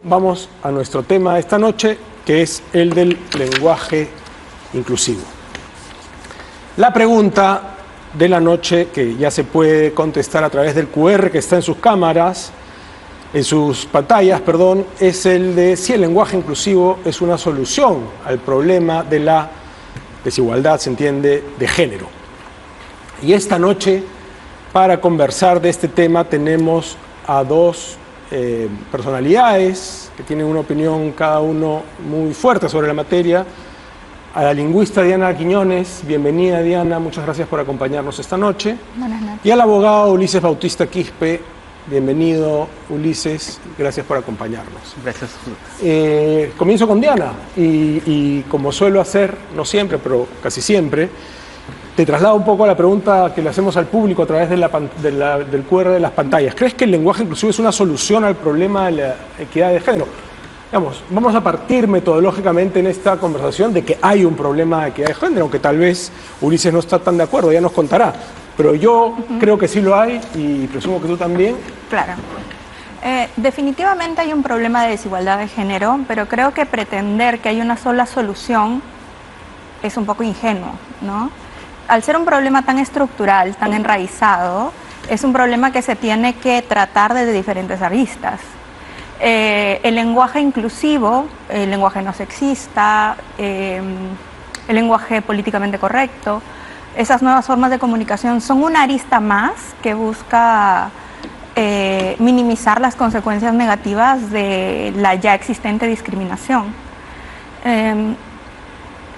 vamos a nuestro tema de esta noche, que es el del lenguaje inclusivo. La pregunta de la noche, que ya se puede contestar a través del QR que está en sus cámaras, en sus pantallas, perdón, es el de si el lenguaje inclusivo es una solución al problema de la desigualdad, se entiende, de género. Y esta noche, para conversar de este tema, tenemos a dos personalidades que tienen una opinión cada uno muy fuerte sobre la materia. A la lingüista Diana Quiñones, bienvenida Diana, muchas gracias por acompañarnos esta noche. Buenas noches. Y al abogado Ulises Bautista Quispe, bienvenido Ulises, gracias por acompañarnos. Gracias. Comienzo con Diana y como suelo hacer, no siempre, pero casi siempre, te traslado un poco a la pregunta que le hacemos al público a través del QR de las pantallas. ¿Crees que el lenguaje inclusivo es una solución al problema de la equidad de género? Digamos, vamos a partir metodológicamente en esta conversación de que hay un problema de equidad de género, aunque tal vez Ulises no está tan de acuerdo, ya nos contará. Pero yo creo que sí lo hay y presumo que tú también. Claro. Definitivamente hay un problema de desigualdad de género, pero creo que pretender que hay una sola solución es un poco ingenuo, ¿no? Al ser un problema tan estructural, tan enraizado, es un problema que se tiene que tratar desde diferentes aristas. El lenguaje inclusivo, el lenguaje no sexista, el lenguaje políticamente correcto, esas nuevas formas de comunicación son una arista más que busca minimizar las consecuencias negativas de la ya existente discriminación.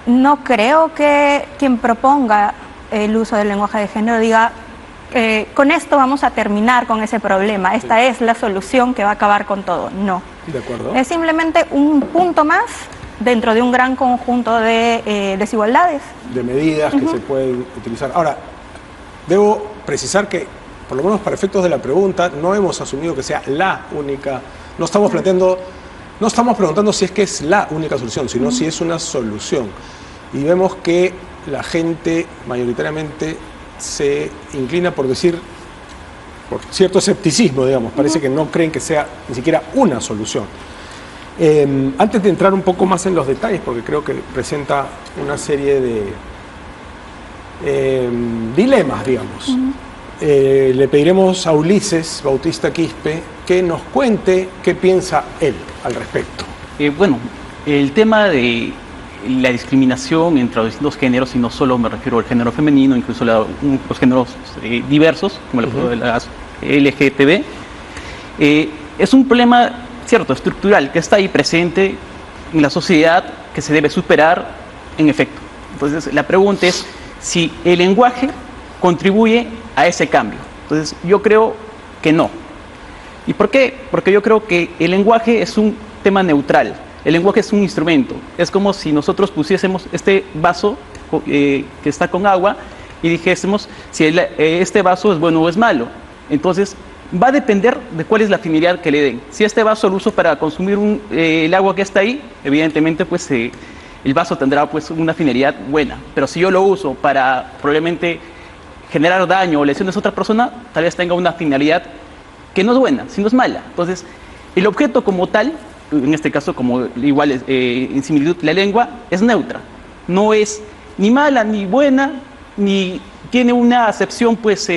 No creo que quien proponga el uso del lenguaje de género diga con esto vamos a terminar con ese problema, esta es la solución que va a acabar con todo. No. De acuerdo. Es simplemente un punto más dentro de un gran conjunto de desigualdades. De medidas que se pueden utilizar. Ahora, debo precisar que, por lo menos para efectos de la pregunta, no hemos asumido que sea la única, no estamos preguntando si es que es la única solución, sino si es una solución. Y vemos que la gente mayoritariamente se inclina por decir, por cierto escepticismo, digamos, parece que no creen que sea ni siquiera una solución. Antes de entrar un poco más en los detalles, porque creo que presenta una serie de dilemas, digamos, le pediremos a Ulises Bautista Quispe que nos cuente qué piensa él al respecto. Bueno, el tema de la discriminación entre los distintos géneros, y no solo me refiero al género femenino, incluso los géneros diversos, como las LGTB, es un problema, cierto, estructural, que está ahí presente en la sociedad, que se debe superar en efecto. Entonces, la pregunta es si el lenguaje contribuye a ese cambio. Entonces, yo creo que no. ¿Y por qué? Porque yo creo que el lenguaje es un tema neutral. El lenguaje es un instrumento. Es como si nosotros pusiésemos este vaso que está con agua y dijésemos si este vaso es bueno o es malo. Entonces, va a depender de cuál es la finalidad que le den. Si este vaso lo uso para consumir el agua que está ahí, evidentemente pues el vaso tendrá pues una finalidad buena. Pero si yo lo uso para probablemente generar daño o lesiones a otra persona, tal vez tenga una finalidad que no es buena, sino es mala. Entonces, el objeto como tal, en este caso como igual en similitud la lengua, es neutra. No es ni mala ni buena, ni tiene una acepción pues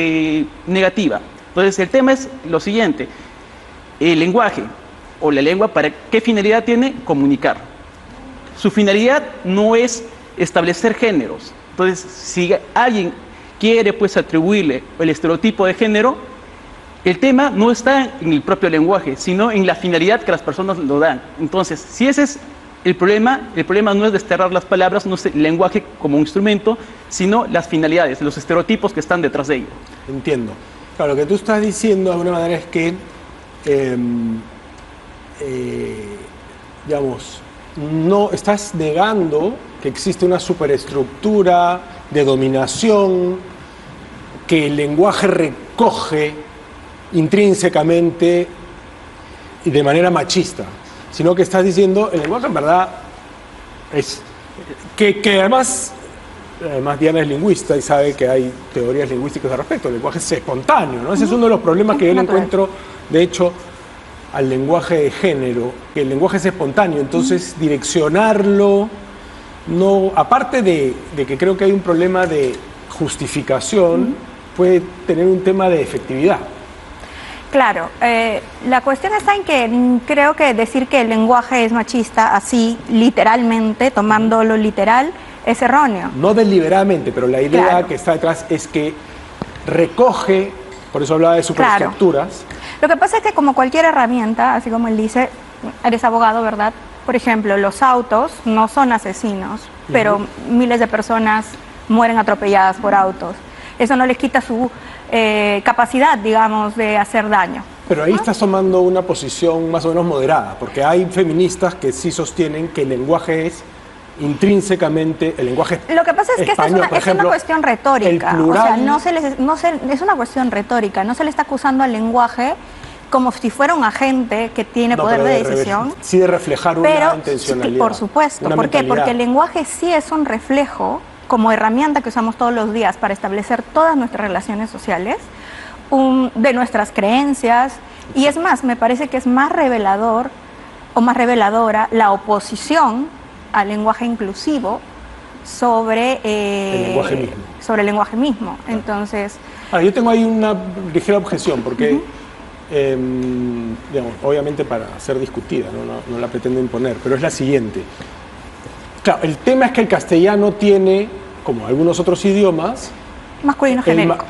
negativa. Entonces, el tema es lo siguiente: el lenguaje o la lengua, ¿para qué finalidad tiene? Comunicar. Su finalidad no es establecer géneros. Entonces, si alguien quiere pues atribuirle el estereotipo de género, el tema no está en el propio lenguaje, sino en la finalidad que las personas lo dan. Entonces, si ese es el problema no es desterrar las palabras, no es el lenguaje como instrumento, sino las finalidades, los estereotipos que están detrás de ello. Entiendo. Claro, lo que tú estás diciendo de alguna manera es que, digamos, no estás negando que existe una superestructura de dominación que el lenguaje recoge intrínsecamente y de manera machista, sino que estás diciendo el lenguaje en verdad es que además Diana es lingüista y sabe que hay teorías lingüísticas al respecto. El lenguaje es espontáneo, ¿no? Ese es uno de los problemas que yo le encuentro, de hecho, al lenguaje de género, que el lenguaje es espontáneo, entonces direccionarlo, no, aparte de que creo que hay un problema de justificación, puede tener un tema de efectividad. Claro, la cuestión está en que creo que decir que el lenguaje es machista así, literalmente, tomándolo literal, es erróneo. No deliberadamente, pero la idea Claro. que está detrás es que recoge, por eso hablaba de superestructuras. Lo que pasa es que como cualquier herramienta, así como él dice, eres abogado, ¿verdad? Por ejemplo, los autos no son asesinos, pero miles de personas mueren atropelladas por autos. Eso no les quita su capacidad, digamos, de hacer daño. Pero ahí estás tomando una posición más o menos moderada, porque hay feministas que sí sostienen que el lenguaje es intrínsecamente, el lenguaje Lo que pasa es que español, esta por es una ejemplo, cuestión retórica. el plural, O sea, es una cuestión retórica. No se le está acusando al lenguaje como si fuera un agente que tiene no, poder pero de decisión. sí de reflejar Pero, una intencionalidad. por supuesto. una ¿Por qué? mentalidad. Porque el lenguaje sí es un reflejo, como herramienta que usamos todos los días para establecer todas nuestras relaciones sociales, de nuestras creencias. Y es más, me parece que es más revelador o más reveladora la oposición al lenguaje inclusivo sobre El lenguaje mismo. sobre el lenguaje mismo. Entonces, Ahora, yo tengo ahí una ligera objeción, porque, digamos, obviamente para ser discutida, no la pretendo imponer, pero es la siguiente. Claro, el tema es que el castellano tiene, como algunos otros idiomas, masculino el genérico.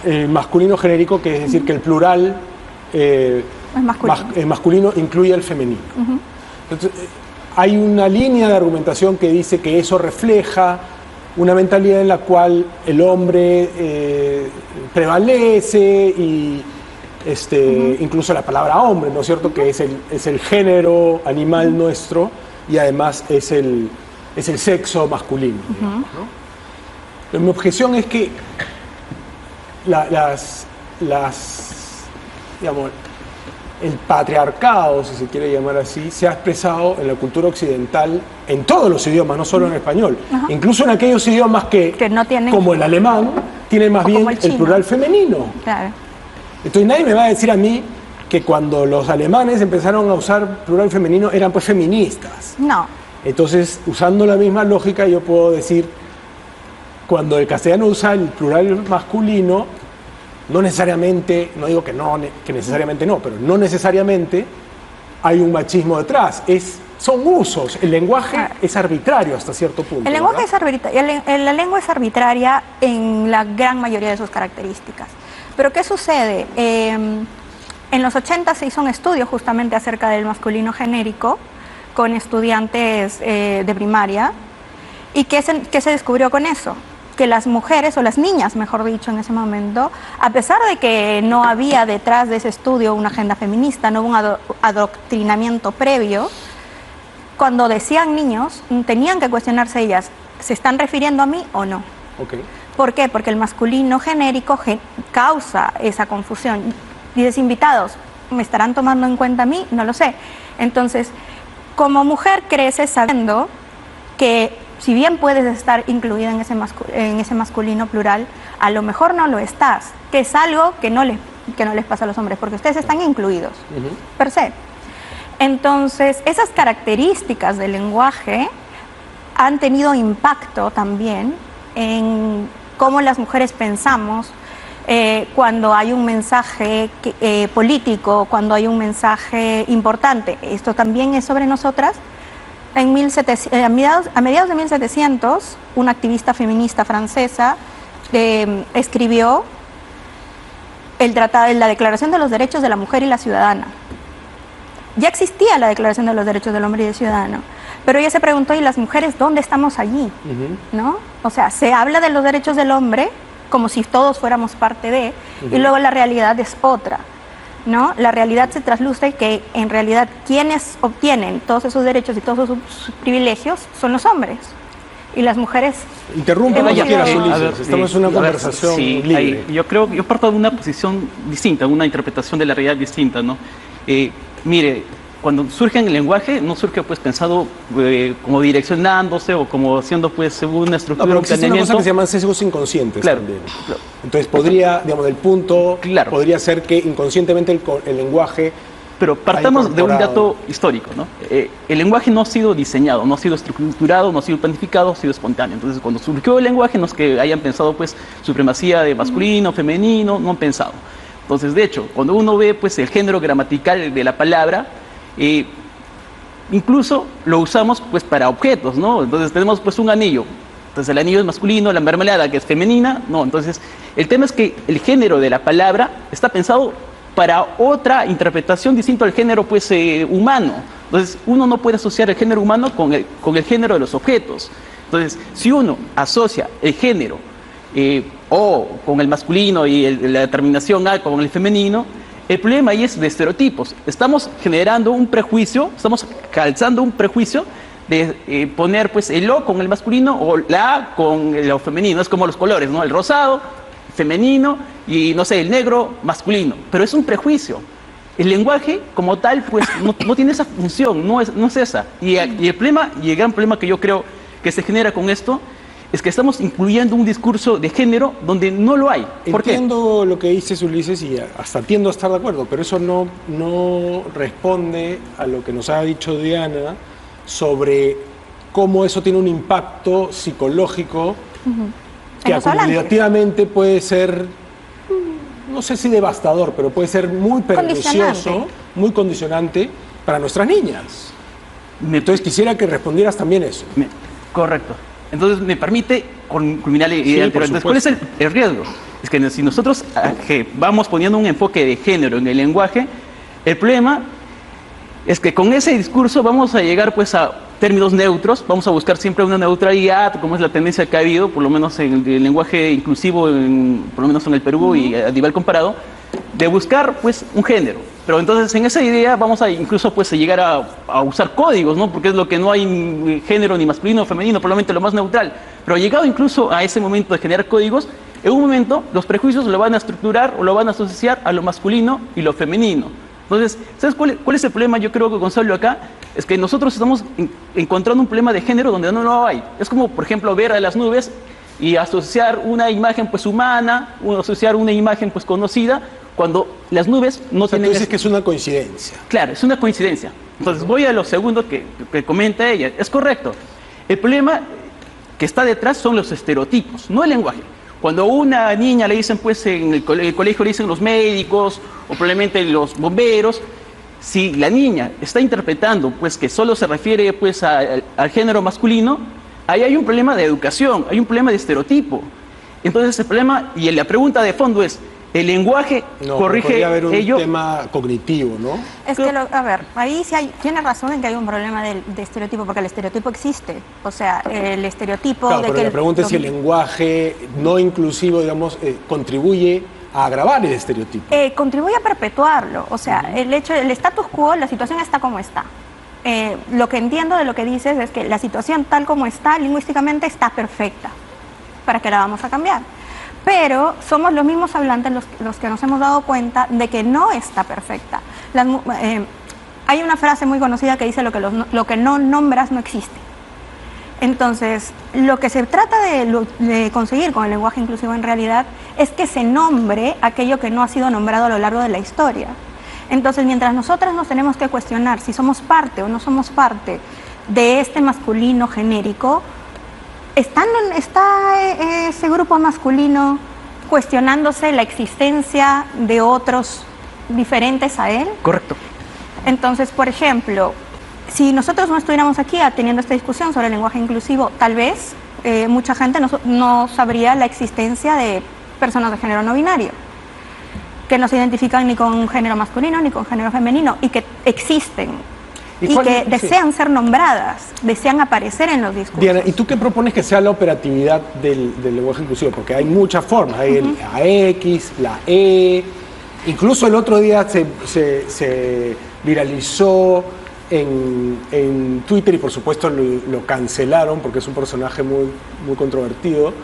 el masculino genérico, que es decir, que el plural Es masculino. masculino incluye el femenino. Entonces, hay una línea de argumentación que dice que eso refleja una mentalidad en la cual el hombre prevalece y incluso la palabra hombre, ¿no es cierto?, que es el género animal nuestro y además es el sexo masculino. Digamos, ¿no? Pero mi objeción es que digamos, el patriarcado, si se quiere llamar así, se ha expresado en la cultura occidental en todos los idiomas, no solo en español. Incluso en aquellos idiomas que no tienen, como el alemán, tienen más o bien como el chino. plural femenino. Claro. Entonces nadie me va a decir a mí que cuando los alemanes empezaron a usar plural femenino eran pues feministas. No. Entonces, usando la misma lógica, yo puedo decir, cuando el castellano usa el plural masculino, no necesariamente, no digo que necesariamente no, pero no necesariamente hay un machismo detrás. Son usos. El lenguaje es arbitrario hasta cierto punto. El lenguaje ¿verdad? es arbitrario. La lengua es arbitraria en la gran mayoría de sus características. Pero ¿qué sucede? En los 80 se hizo un estudio justamente acerca del masculino genérico con estudiantes de primaria. ¿Y qué se descubrió con eso? Que las mujeres, o las niñas, mejor dicho, en ese momento, a pesar de que no había detrás de ese estudio una agenda feminista, no hubo un adoctrinamiento previo, cuando decían niños, tenían que cuestionarse ellas, ¿se están refiriendo a mí o no? Okay. ¿Por qué? Porque el masculino genérico causa esa confusión. Dices, invitados, ¿me estarán tomando en cuenta a mí? No lo sé. Entonces, como mujer creces sabiendo que si bien puedes estar incluida en ese masculino plural, a lo mejor no lo estás, que es algo que no les pasa a los hombres, porque ustedes están incluidos, per se. Entonces, esas características del lenguaje han tenido impacto también en cómo las mujeres pensamos cuando hay un mensaje político, cuando hay un mensaje importante. Esto también es sobre nosotras. A mediados de 1700, una activista feminista francesa escribió la Declaración de los Derechos de la Mujer y la Ciudadana. Ya existía la Declaración de los Derechos del Hombre y del Ciudadano, pero ella se preguntó, ¿y las mujeres dónde estamos allí? ¿No? O sea, se habla de los derechos del hombre como si todos fuéramos parte de, y luego la realidad es otra. ¿No? La realidad se trasluce que en realidad quienes obtienen todos esos derechos y todos esos privilegios son los hombres. Y las mujeres... Interrumpa hemos cuando quieras, ido- Ulises. Estamos en una conversación sí, libre. yo creo que yo parto de una posición distinta, una interpretación de la realidad distinta, ¿no? Mire, cuando surge en el lenguaje, no surge pues pensado como direccionándose o como haciendo pues una No, estructura, pero un existe una planeamiento. cosa que se llaman sesgos inconscientes Claro, también. claro. Entonces podría, digamos, el punto Claro. podría ser que inconscientemente el lenguaje Pero partamos de un dato histórico, ¿no? El lenguaje no ha sido diseñado, no ha sido estructurado, no ha sido planificado, ha sido espontáneo. Entonces, cuando surgió el lenguaje, no es que hayan pensado, pues, supremacía de masculino, femenino, no han pensado. Entonces, de hecho, cuando uno ve, pues, el género gramatical de la palabra, incluso lo usamos, pues, para objetos, ¿no? Entonces, tenemos, pues, un anillo. Entonces, el anillo es masculino, la mermelada, que es femenina, no. Entonces, el tema es que el género de la palabra está pensado para otra interpretación distinta al género, pues, humano. Entonces, uno no puede asociar el género humano con el género de los objetos. Entonces, si uno asocia el género o con el masculino y la terminación A con el femenino, el problema ahí es de estereotipos. Estamos generando un prejuicio, estamos calzando un prejuicio de poner, pues, el O con el masculino o la A con lo femenino. Es como los colores, ¿no? El rosado, femenino, y no sé, el negro, masculino. Pero es un prejuicio. El lenguaje, como tal, pues, no tiene esa función, no es esa. Y el problema, y el gran problema que yo creo que se genera con esto, es que estamos incluyendo un discurso de género donde no lo hay. ¿Por qué? Entiendo lo que dices, Ulises, y hasta tiendo a estar de acuerdo, pero eso no responde a lo que nos ha dicho Diana sobre cómo eso tiene un impacto psicológico que acumulativamente puede ser, no sé si devastador, pero puede ser muy pernicioso, muy condicionante para nuestras niñas. Entonces quisiera que respondieras también eso. Correcto. Entonces me permite culminar la idea anterior. Entonces, ¿cuál es el riesgo? Es que si nosotros vamos poniendo un enfoque de género en el lenguaje, el problema es que con ese discurso vamos a llegar, pues, a términos neutros, vamos a buscar siempre una neutralidad, como es la tendencia que ha habido, por lo menos en el lenguaje inclusivo, por lo menos en el Perú y a nivel comparado, de buscar, pues, un género. Pero entonces en esa idea vamos a incluso, pues, a llegar a usar códigos, ¿no? Porque es lo que no hay género ni masculino o femenino, probablemente lo más neutral. Pero llegado incluso a ese momento de generar códigos, en un momento los prejuicios lo van a estructurar o lo van a asociar a lo masculino y lo femenino. Entonces, ¿sabes cuál es el problema? Yo creo que, Gonzalo, acá es que nosotros estamos encontrando un problema de género donde no lo hay. Es como, por ejemplo, ver a las nubes y asociar una imagen, pues, humana, o asociar una imagen, pues, conocida, cuando las nubes no tienen... Tú dices que es una coincidencia. Claro, es una coincidencia. Entonces, voy a lo segundo que comenta ella. Es correcto. El problema que está detrás son los estereotipos, no el lenguaje. Cuando a una niña le dicen, pues, en el colegio le dicen los médicos o probablemente los bomberos, si la niña está interpretando, pues, que solo se refiere, pues, al género masculino, ahí hay un problema de educación, hay un problema de estereotipo. Entonces el problema, y la pregunta de fondo es, ¿el lenguaje corrige podría haber un ello? tema cognitivo, ¿no? Es que, a ver, ahí sí tiene razón en que hay un problema de estereotipo, porque el estereotipo existe. O sea, el estereotipo Claro, de pero que... la pregunta es si el lenguaje no inclusivo, digamos, contribuye a agravar el estereotipo. Contribuye a perpetuarlo. O sea, el status quo, la situación está como está. Lo que entiendo de lo que dices es que la situación tal como está, lingüísticamente, está perfecta. ¿Para qué la vamos a cambiar? Pero somos los mismos hablantes los que nos hemos dado cuenta de que no está perfecta. Hay una frase muy conocida que dice lo que no nombras no existe. Entonces, lo que se trata de conseguir con el lenguaje inclusivo en realidad es que se nombre aquello que no ha sido nombrado a lo largo de la historia. Entonces, mientras nosotras nos tenemos que cuestionar si somos parte o no somos parte de este masculino genérico, ¿está ese grupo masculino cuestionándose la existencia de otros diferentes a él? Correcto. Entonces, por ejemplo, si nosotros no estuviéramos aquí teniendo esta discusión sobre el lenguaje inclusivo, tal vez mucha gente no sabría la existencia de personas de género no binario, que no se identifican ni con género masculino ni con género femenino, y que existen. Y que desean ser nombradas, desean aparecer en los discursos. Diana, ¿y tú qué propones que sea la operatividad del lenguaje inclusivo? Porque hay muchas formas, hay el AX, la E, incluso el otro día se viralizó en Twitter y por supuesto lo cancelaron porque es un personaje muy, muy controvertido.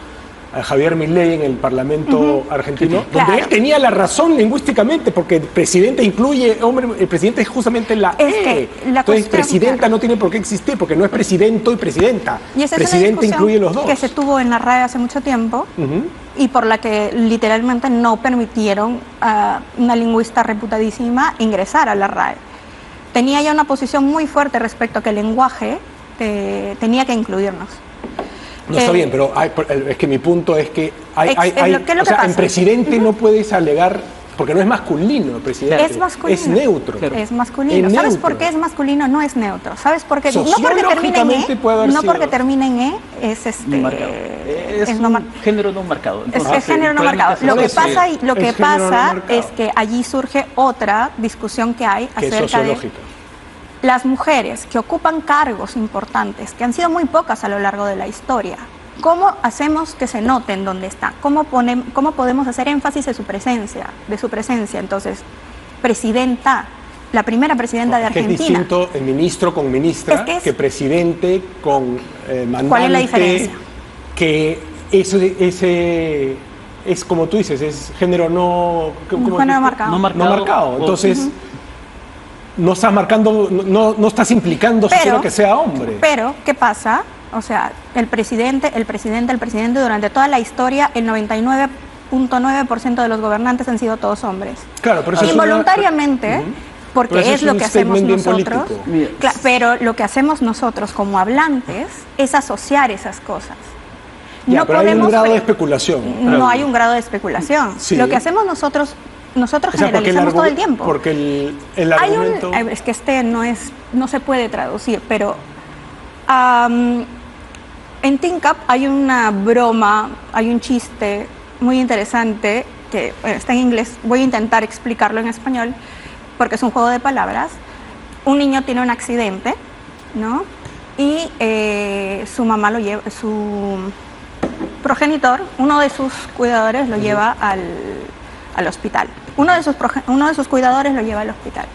a Javier Milei en el Parlamento argentino, donde Claro. él tenía la razón lingüísticamente, porque el presidente incluye, hombre, el presidente es justamente la Es E. que la Entonces, cuestión, presidenta claro. no tiene por qué existir, porque no es presidente y presidenta. Y esa es una Presidente discusión incluye los dos. que se tuvo en la RAE hace mucho tiempo Ujú. y por la que literalmente no permitieron a una lingüista reputadísima ingresar a la RAE. Tenía ya una posición muy fuerte respecto a que el lenguaje tenía que incluirnos. No está bien, pero es que mi punto es que ¿qué es lo que o sea, en pasa? presidente no puedes alegar, porque no es masculino el presidente. Es masculino. Es neutro. Claro. Es masculino. Es ¿Sabes neutro. por qué es masculino? No es neutro. ¿Sabes por qué? No porque termine en Sociológicamente puede haber no sido. porque termine en es Marcado. Es no un mar- género no marcado. Es Entonces, género no marcado. probablemente Lo que sea- pasa, lo que Es género no pasa marcado. es que allí surge otra discusión que hay Que es acerca de sociológica. las mujeres que ocupan cargos importantes, que han sido muy pocas a lo largo de la historia. ¿Cómo hacemos que se noten dónde están? ¿Cómo podemos hacer énfasis de su presencia? Entonces, presidenta, la primera presidenta de Es que es Argentina. distinto el ministro con ministra Es que es- que presidente con mandante. ¿Cuál es la diferencia? Que ese es como tú dices, es género no... ¿cómo Un género dijiste? marcado. No No marcado. o- Entonces, no estás marcando, no estás implicando siquiera que sea hombre. Pero, ¿qué pasa? O sea, el presidente, durante toda la historia, el 99.9% de los gobernantes han sido todos hombres. Claro, pero eso es una- Involuntariamente, Ujú. porque Pero eso es lo un que hacemos statement bien nosotros. político. Mira, Pero lo que hacemos nosotros como hablantes es asociar esas cosas. Ya, pero hay un grado de pre- especulación. No hay un grado de especulación. Sí. Lo que hacemos nosotros O sea, porque generalizamos todo el tiempo. Porque el Hay argumento... es que no se puede traducir, pero en ThinkUp hay una broma, hay un chiste muy interesante que está en inglés. Voy a intentar explicarlo en español porque es un juego de palabras. Un niño tiene un accidente, ¿no? Y su mamá lo lleva, su progenitor, uno de sus cuidadores lo lleva al hospital. Uno de sus cuidadores lo lleva al hospital.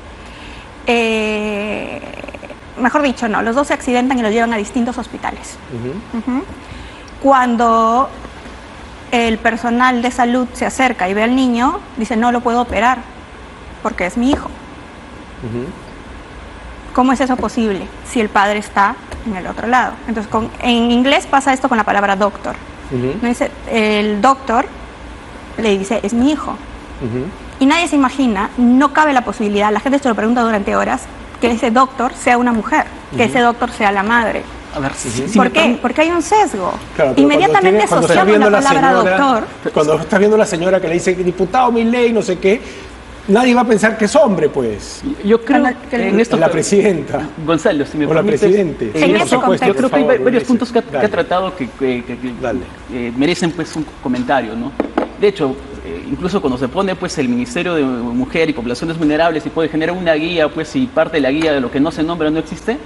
Mejor dicho, no, los dos se accidentan y los llevan a distintos hospitales. Ujú. Cuando el personal de salud se acerca y ve al niño, dice, no lo puedo operar porque es mi hijo. Ujú. ¿Cómo es eso posible si el padre está en el otro lado? Entonces, en inglés pasa esto con la palabra doctor. Ujú. ¿No? Dice, el doctor le dice, es mi hijo. Ujú. Y nadie se imagina, no cabe la posibilidad, la gente se lo pregunta durante horas, que ese doctor sea una mujer, que ese doctor sea la madre. A ver, si ¿Por me qué? permite- Porque hay un sesgo. Claro, pero Inmediatamente cuando estás asociamos viendo la palabra señora- doctor. Cuando estás viendo a la señora que le dice, diputado Milei, no sé qué, nadie va a pensar que es hombre, pues. Yo creo que en esto la presidenta. Gonzalo, si me O la permites, presidente. en En eso, ese contexto. yo creo que hay Por favor, varios Ulises. puntos que ha Dale. tratado que Dale. merecen pues un comentario, ¿no? De hecho, incluso cuando se pone pues el Ministerio de Mujer y Poblaciones Vulnerables y puede generar una guía, pues y parte de la guía de lo que no se nombra no existe,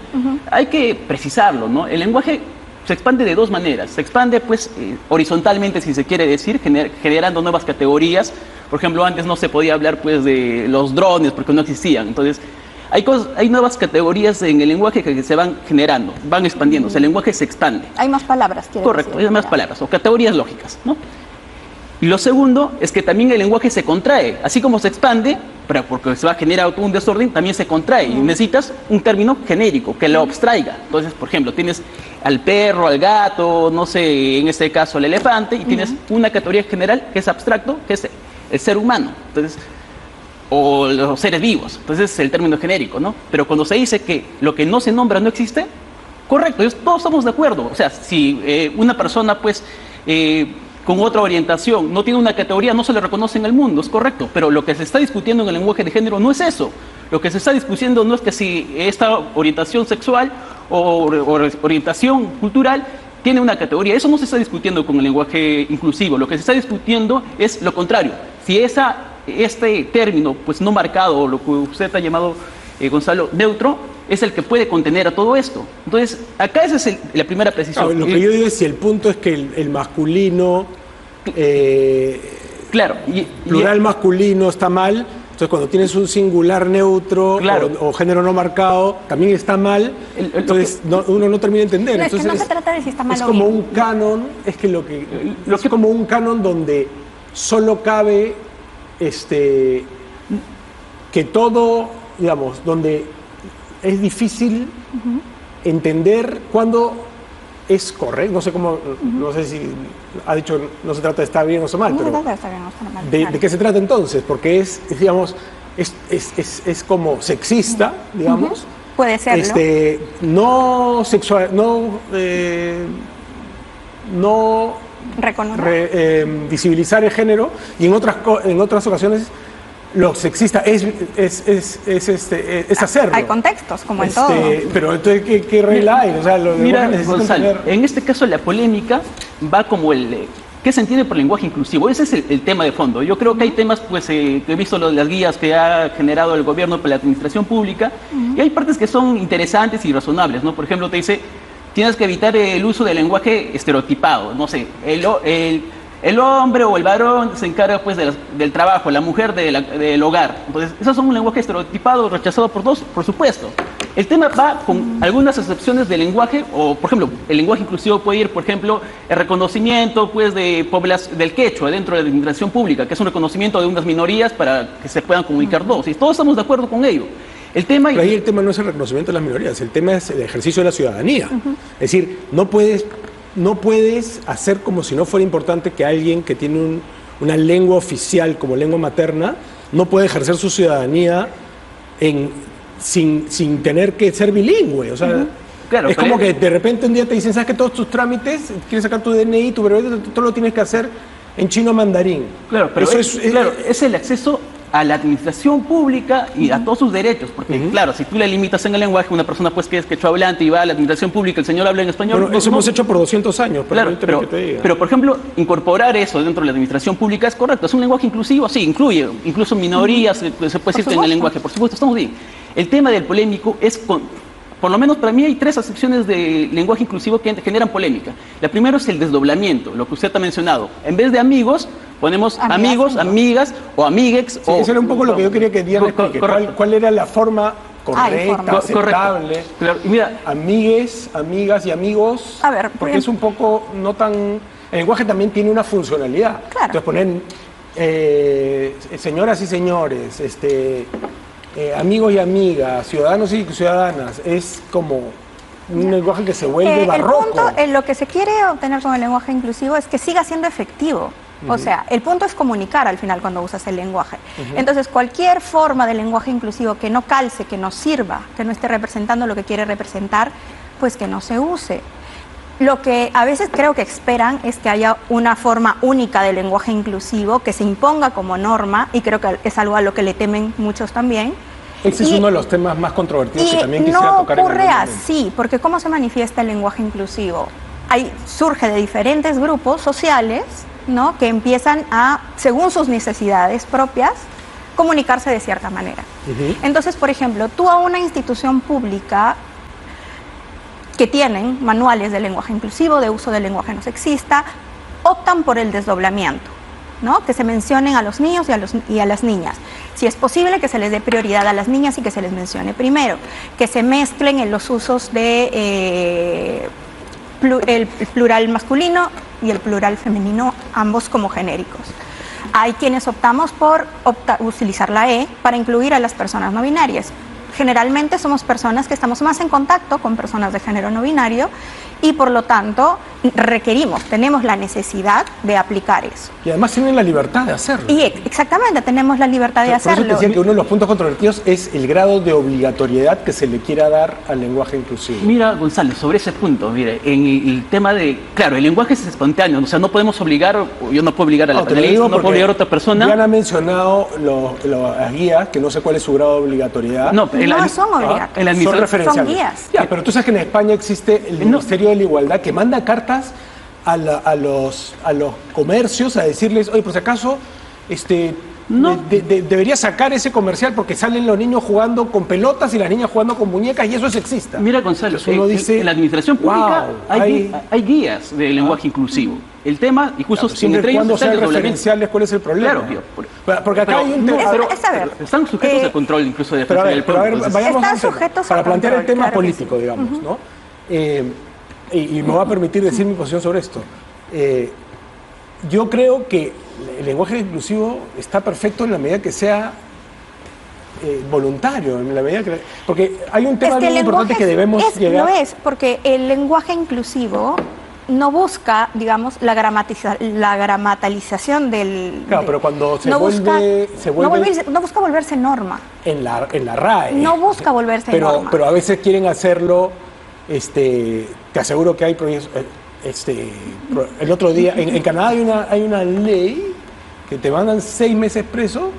hay que precisarlo, ¿no? El lenguaje se expande de dos maneras. Se expande pues horizontalmente, si se quiere decir, generando nuevas categorías. Por ejemplo, antes no se podía hablar pues de los drones porque no existían. Entonces, hay nuevas categorías en el lenguaje que se van generando, van expandiéndose. El lenguaje se expande. Hay más palabras, quiere Correcto, decir. hay más palabras o categorías lógicas, ¿no? Y lo segundo es que también el lenguaje se contrae, así como se expande, pero porque se va a generar un desorden, también se contrae y necesitas un término genérico que lo abstraiga. Entonces, por ejemplo, tienes al perro, al gato, no sé, en este caso al elefante, y tienes una categoría general que es abstracto, que es el ser humano. Entonces, o los seres vivos. Entonces, es el término genérico, ¿no? Pero cuando se dice que lo que no se nombra no existe, correcto, todos estamos de acuerdo. O sea, si una persona, pues, con otra orientación no tiene una categoría, no se le reconoce en el mundo, es correcto. Pero lo que se está discutiendo en el lenguaje de género no es eso. Lo que se está discutiendo no es que si esta orientación sexual o orientación cultural tiene una categoría. Eso no se está discutiendo con el lenguaje inclusivo. Lo que se está discutiendo es lo contrario. Si este término, pues no marcado, o lo que usted ha llamado, Gonzalo, neutro, es el que puede contener a todo esto. Entonces, acá esa es la primera precisión. Lo que yo digo es si el punto es que el masculino, Claro. plural masculino está mal, Entonces, cuando tienes un singular neutro Claro. o género no marcado, también está mal. Entonces, uno no termina de entender. No, es que Entonces, no se trata de si está mal es o como bien. un canon, es como un canon donde solo cabe que todo, digamos, donde es difícil entender cuándo es correcto. No sé cómo, no sé si ha dicho, no se trata de estar bien o estar mal, No se pero trata de estar bien o estar mal, ¿de claro. qué se trata entonces? Porque digamos, es como sexista, digamos. Puede serlo. No sexual, no Reconocer. visibilizar el género, y en otras ocasiones lo sexista es hacerlo. Hay contextos, como en todo. Pero entonces, ¿qué regla hay? O sea, los Mira, lenguajes necesitan Gonzalo, tener- en este caso la polémica va como ¿qué se entiende por lenguaje inclusivo? Ese es el tema de fondo. Yo creo que hay temas, pues, que he visto las guías que ha generado el gobierno para la administración pública, y hay partes que son interesantes y razonables, ¿no? Por ejemplo, te dice, tienes que evitar el uso del lenguaje estereotipado. No sé, el hombre o el varón se encarga, pues, del trabajo, la mujer del hogar. Entonces, esos son un lenguaje estereotipado, rechazado por todos, por supuesto. El tema va con algunas excepciones del lenguaje, o por ejemplo, el lenguaje inclusivo puede ir, por ejemplo, el reconocimiento, pues, del quechua dentro de la administración pública, que es un reconocimiento de unas minorías para que se puedan comunicar todos, y todos estamos de acuerdo con ello. El tema Pero ahí el tema no es el reconocimiento de las minorías, el tema es el ejercicio de la ciudadanía. Es decir, no puedes hacer como si no fuera importante que alguien que tiene una lengua oficial como lengua materna no puede ejercer su ciudadanía sin tener que ser bilingüe. O sea, Claro, es pero- como que de repente un día te dicen, ¿sabes que todos tus trámites, quieres sacar tu DNI, tu brevete, todo lo tienes que hacer en chino mandarín? Claro, pero Eso es el acceso a la administración pública y a todos sus derechos, porque claro, si tú le limitas en el lenguaje, una persona, pues, que es quechua hablante y va a la administración pública, el señor habla en español. Bueno, no- eso no- hemos hecho por 200 años, Claro, permíteme que te diga. pero por ejemplo, incorporar eso dentro de la administración pública es correcto. Es un lenguaje inclusivo, sí, incluye incluso minorías, se puede decir en supuesto. el lenguaje, por supuesto, estamos bien. El tema del polémico es, por lo menos para mí hay tres acepciones de lenguaje inclusivo que generan polémica. La primera es el desdoblamiento, lo que usted ha mencionado. En vez de amigos, ponemos Amigas, amigos, amigas o amiguex. Sí, eso era un poco lo que yo quería que Diana explique. Correcto. ¿Cuál era la forma correcta, forma. aceptable? Claro, y mira, Amigues, amigas y amigos. A ver, porque es un poco no tan... El lenguaje también tiene una funcionalidad. Claro. Entonces poner señoras y señores, amigos y amigas, ciudadanos y ciudadanas, es como un lenguaje que se vuelve barroco. El punto, lo que se quiere obtener con el lenguaje inclusivo es que siga siendo efectivo. O sea, el punto es comunicar al final cuando usas el lenguaje. Entonces, cualquier forma de lenguaje inclusivo que no calce, que no sirva, que no esté representando lo que quiere representar, pues que no se use. Lo que a veces creo que esperan es que haya una forma única de lenguaje inclusivo que se imponga como norma, y creo que es algo a lo que le temen muchos también. Ese es Y- uno de los temas más controvertidos que Y también quisiera no tocar ocurre en algún momento. así, porque ¿cómo se manifiesta el lenguaje inclusivo? Surge de diferentes grupos sociales, ¿no?, que empiezan a, según sus necesidades propias, comunicarse de cierta manera. Entonces, por ejemplo, tú a una institución pública que tienen manuales de lenguaje inclusivo, de uso del lenguaje no sexista, optan por el desdoblamiento, ¿no?, que se mencionen a los niños y a las niñas. Si es posible, que se les dé prioridad a las niñas y que se les mencione primero, que se mezclen en los usos de el plural masculino y el plural femenino, ambos como genéricos. Hay quienes optamos por utilizar la E para incluir a las personas no binarias. Generalmente somos personas que estamos más en contacto con personas de género no binario y por lo tanto tenemos la necesidad de aplicar eso. Y además tienen la libertad de hacerlo. Y exactamente, tenemos la libertad de Por eso te hacerlo. decía que uno de los puntos controvertidos es el grado de obligatoriedad que se le quiera dar al lenguaje inclusivo. mira, Gonzalo, sobre ese punto, mire, en el tema de, claro, el lenguaje es espontáneo, o sea, no podemos obligar, o yo no puedo obligar a la te lo panelista, digo no puedo porque obligar a otra persona. Ya han mencionado las guías, que no sé cuál es su grado de obligatoriedad. No, en No la- son obligatorias. en la Son administración- referenciales. Son guías. Ya, pero tú sabes que en España existe el Ministerio de la Igualdad que manda cartas a los comercios a decirles, oye, por si acaso, No. debería sacar ese comercial porque salen los niños jugando con pelotas y las niñas jugando con muñecas y eso es sexista. Mira, Gonzalo, Entonces uno dice, en la administración pública "Wow, hay guías de lenguaje inclusivo. El tema, y justo siempre y cuando sean referenciales, ¿cuál es el problema? Claro, porque acá hay un tema... Están sujetos al control incluso de pero a ver, vayamos están sujetos para plantear control, el tema claro político, sí. digamos, ¿no? Y me va a permitir decir mi posición sobre esto. Yo creo que el lenguaje inclusivo está perfecto en la medida que sea voluntario, en la medida que... Porque hay un tema muy importante que debemos llegar... Lo es, porque el lenguaje inclusivo no busca, digamos, la gramatalización del... Claro, pero cuando no busca volverse norma. En la RAE. No busca volverse norma. Pero a veces quieren hacerlo, te aseguro que hay proyectos... el otro día, en Canadá hay una ley que te mandan 6 meses preso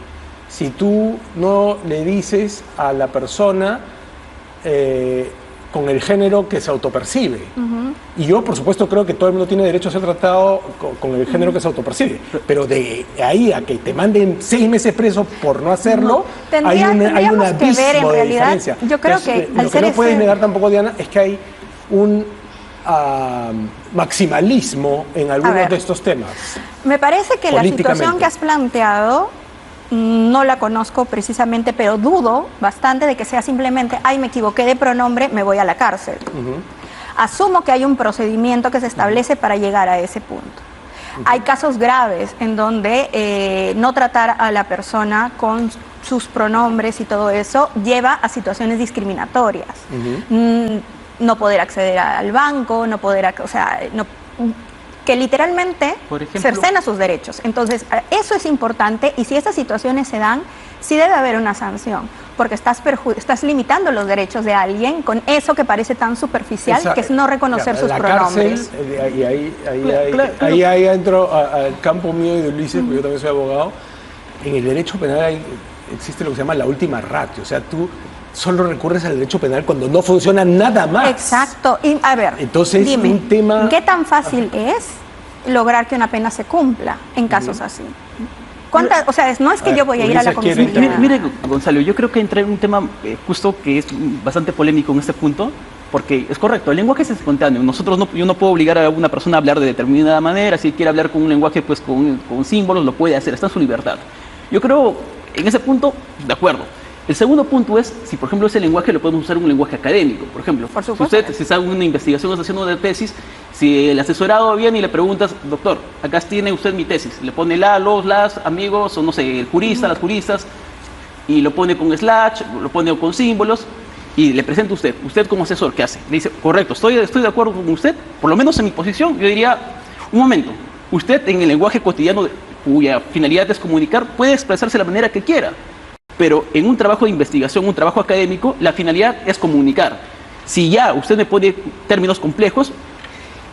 si tú no le dices a la persona con el género que se autopercibe. Y yo, por supuesto, creo que todo el mundo tiene derecho a ser tratado con el género que se autopercibe. Pero de ahí a que te manden 6 meses preso por no hacerlo, hay un abismo de diferencia. Yo creo que lo que no puedes negar tampoco, Diana, es que hay un maximalismo en algunos de estos temas. Me parece que la situación que has planteado no la conozco precisamente, pero dudo bastante de que sea simplemente, ay, me equivoqué de pronombre, me voy a la cárcel. Asumo que hay un procedimiento que se establece para llegar a ese punto. Hay casos graves en donde no tratar a la persona con sus pronombres y todo eso lleva a situaciones discriminatorias. No poder acceder al banco, no poder, que literalmente cercena sus derechos. Entonces, eso es importante, y si estas situaciones se dan, sí debe haber una sanción, porque estás limitando los derechos de alguien con eso que parece tan superficial, que es no reconocer sus pronombres. Ahí entro al campo mío y de Ulises, porque yo también soy abogado. En el derecho penal existe lo que se llama la última ratio, o sea, tú solo recurres al derecho penal cuando no funciona nada más. Exacto. Y, a ver, entonces, dime, un tema... ¿qué tan fácil es lograr que una pena se cumpla en casos así? O sea, no es que yo voy a ir a la comisión. Mire, Gonzalo, yo creo que entré en un tema justo que es bastante polémico en este punto, porque es correcto, el lenguaje es espontáneo. Yo no puedo obligar a una persona a hablar de determinada manera. Si quiere hablar con un lenguaje pues con símbolos, lo puede hacer, está en su libertad. Yo creo, en ese punto, de acuerdo. El segundo punto es, si por ejemplo ese lenguaje lo podemos usar un lenguaje académico. Por ejemplo, si usted está en una investigación, está haciendo una tesis, si el asesorado viene y le preguntas, doctor, acá tiene usted mi tesis, le pone las amigos, o no sé, el jurista, las juristas, y lo pone con slash, lo pone con símbolos, y le presenta a usted como asesor, ¿qué hace? Le dice, correcto, estoy de acuerdo con usted, por lo menos en mi posición, yo diría, un momento, usted en el lenguaje cotidiano, cuya finalidad es comunicar, puede expresarse de la manera que quiera. Pero en un trabajo de investigación, un trabajo académico, la finalidad es comunicar. Si ya usted me pone términos complejos,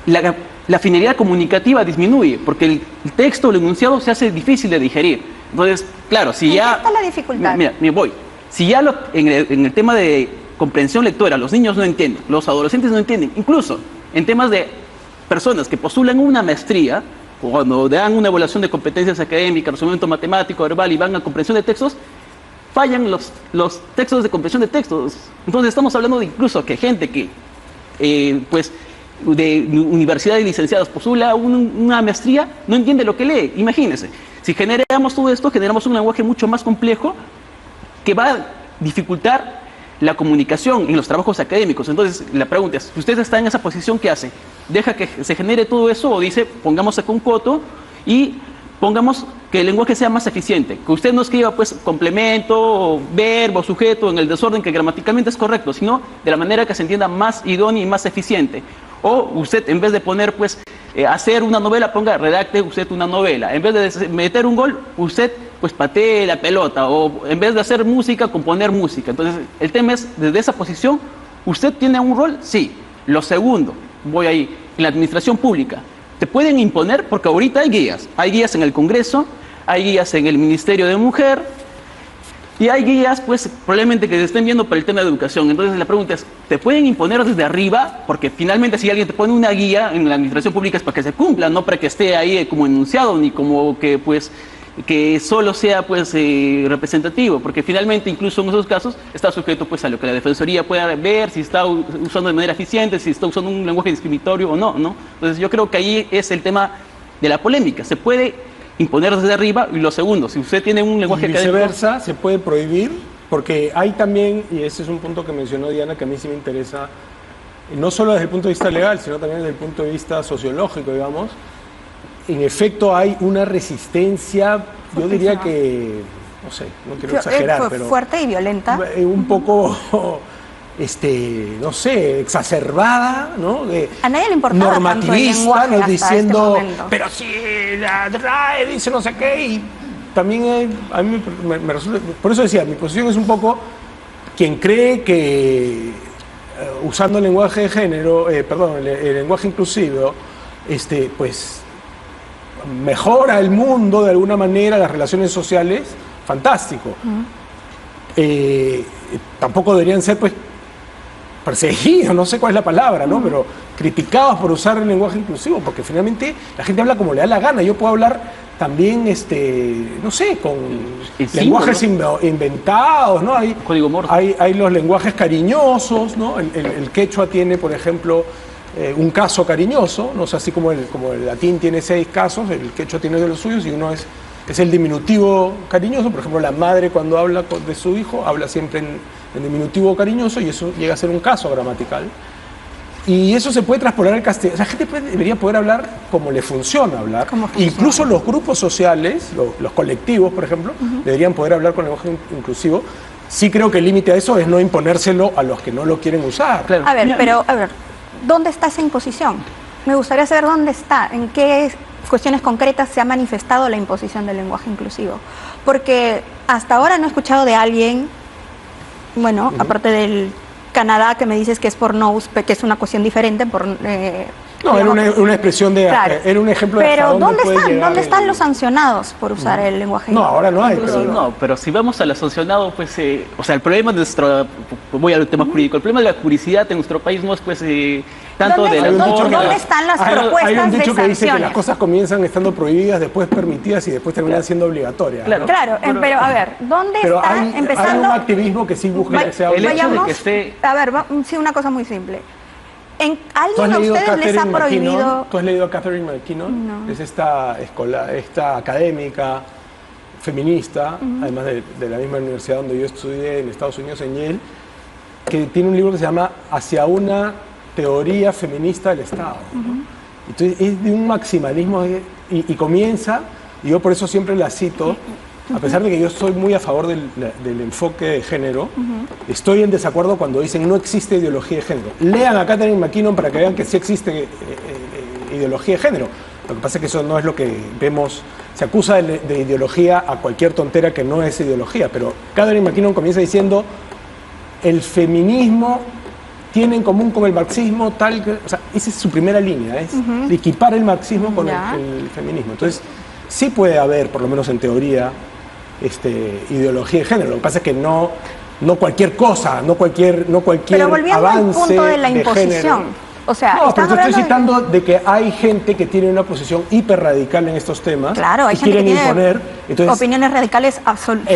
la finalidad comunicativa disminuye, porque el texto, el enunciado se hace difícil de digerir. Entonces, claro, si ya... ¿Dónde está la dificultad? Mira, me voy. Si ya en el tema de comprensión lectora, los niños no entienden, los adolescentes no entienden, incluso en temas de personas que postulan una maestría, cuando dan una evaluación de competencias académicas, razonamiento matemático, verbal y van a comprensión de textos, fallan los textos de comprensión de textos. Entonces estamos hablando de incluso que gente que pues de universidades licenciadas postula una maestría, no entiende lo que lee. Imagínense, si generamos todo esto, generamos un lenguaje mucho más complejo que va a dificultar la comunicación en los trabajos académicos. Entonces la pregunta es, si usted está en esa posición, ¿qué hace? ¿Deja que se genere todo eso o dice, pongamos acá un coto y pongamos que el lenguaje sea más eficiente, que usted no escriba pues complemento, verbo, sujeto en el desorden que gramaticalmente es correcto, sino de la manera que se entienda más idónea y más eficiente? O usted, en vez de poner pues hacer una novela, redacte usted una novela. En vez de meter un gol, usted pues patee la pelota. O en vez de hacer música, componer música. Entonces el tema es, desde esa posición, ¿usted tiene un rol? Sí. Lo segundo, voy ahí, en la administración pública, te pueden imponer, porque ahorita hay guías en el Congreso, hay guías en el Ministerio de Mujer, y hay guías, pues, probablemente que se estén viendo para el tema de educación. Entonces la pregunta es, ¿te pueden imponer desde arriba? Porque finalmente si alguien te pone una guía en la administración pública es para que se cumpla, no para que esté ahí como enunciado, ni como que, pues, que solo sea, pues, representativo, porque finalmente, incluso en esos casos, está sujeto, pues, a lo que la Defensoría pueda ver, si está usando de manera eficiente, si está usando un lenguaje discriminatorio o no, ¿no? Entonces yo creo que ahí es el tema de la polémica. Se puede imponer desde arriba. Y lo segundo, si usted tiene un lenguaje y académico... viceversa, se puede prohibir, porque hay también, y ese es un punto que mencionó Diana, que a mí sí me interesa, no solo desde el punto de vista legal, sino también desde el punto de vista sociológico, digamos. En efecto hay una resistencia, yo diría que, no sé, no quiero exagerar, pero fuerte y violenta. Un poco, no sé, exacerbada, ¿no? A nadie le importaba tanto el lenguaje ¿no? hasta Diciendo, este momento. pero si la RAE dice no sé qué, y también a mí me resulta, por eso decía, mi posición es un poco quien cree que usando el lenguaje de género, el lenguaje inclusivo, pues mejora el mundo de alguna manera, las relaciones sociales, fantástico. Tampoco deberían ser pues perseguidos, no sé cuál es la palabra, ¿no? Pero criticados por usar el lenguaje inclusivo, porque finalmente la gente habla como le da la gana. Yo puedo hablar también, no sé, con lenguajes inventados, ¿no? Código Morse. Hay los lenguajes cariñosos, ¿no? El quechua tiene, por ejemplo, un caso cariñoso, no sé, así como el latín tiene 6 casos, el quechua tiene de los suyos, y uno es el diminutivo cariñoso. Por ejemplo, la madre cuando habla de su hijo habla siempre en diminutivo cariñoso, y eso llega a ser un caso gramatical. Y eso se puede traspolar al castellano. La gente debería poder hablar como le funciona hablar. Incluso los grupos sociales, los colectivos, por ejemplo, deberían poder hablar con lenguaje inclusivo. Sí creo que el límite a eso es no imponérselo a los que no lo quieren usar. Claro. A ver, ¿dónde está esa imposición? Me gustaría saber dónde está, en qué cuestiones concretas se ha manifestado la imposición del lenguaje inclusivo. Porque hasta ahora no he escuchado de alguien, bueno, aparte del Canadá, que me dices que es por NOUSP, que es una cuestión diferente, no, era una expresión de... Claro. Era un ejemplo de pero ¿dónde están el... los sancionados por usar el lenguaje No, ahora no hay. inclusivo? Pero si vamos a lo sancionado, pues, o sea, el problema de voy al tema jurídico, el problema de la publicidad en nuestro país no es, pues, tanto de la... ¿Dónde están las propuestas hay un dicho de que dice que las sanciones? cosas comienzan estando prohibidas, después permitidas y después terminan siendo obligatorias. Claro. ¿no? Claro, pero a ver, ¿dónde Pero está hay empezando? un activismo que sí busca que sea el hecho obligatorio. de que esté... A ver, sí, una cosa muy simple. ¿Tú has ¿Alguien a leído ustedes les ha Catherine prohibido? McKinnon? ¿Tú has leído a Catherine McKinnon? No. Es esta académica feminista, además de la misma universidad donde yo estudié en Estados Unidos, en Yale, que tiene un libro que se llama Hacia una teoría feminista del Estado. ¿no? Entonces es de un maximalismo y comienza, y yo por eso siempre la cito, a pesar de que yo estoy muy a favor del enfoque de género, estoy en desacuerdo cuando dicen no existe ideología de género. Lean a Catherine McKinnon para que vean que sí existe ideología de género. Lo que pasa es que eso no es lo que vemos. Se acusa de ideología a cualquier tontera que no es ideología, pero Catherine McKinnon comienza diciendo el feminismo tiene en común con el marxismo tal que... O sea, esa es su primera línea, es equipar el marxismo con el feminismo. Entonces, sí puede haber, por lo menos en teoría, ideología de género. Lo que pasa es que no cualquier cosa, no cualquier Pero volviendo avance al punto de la imposición. género. O sea, No, pero te estoy hablando citando de que hay gente que tiene una posición hiper radical en estos temas. Claro, hay y gente que quieren tiene imponer. Entonces, opiniones radicales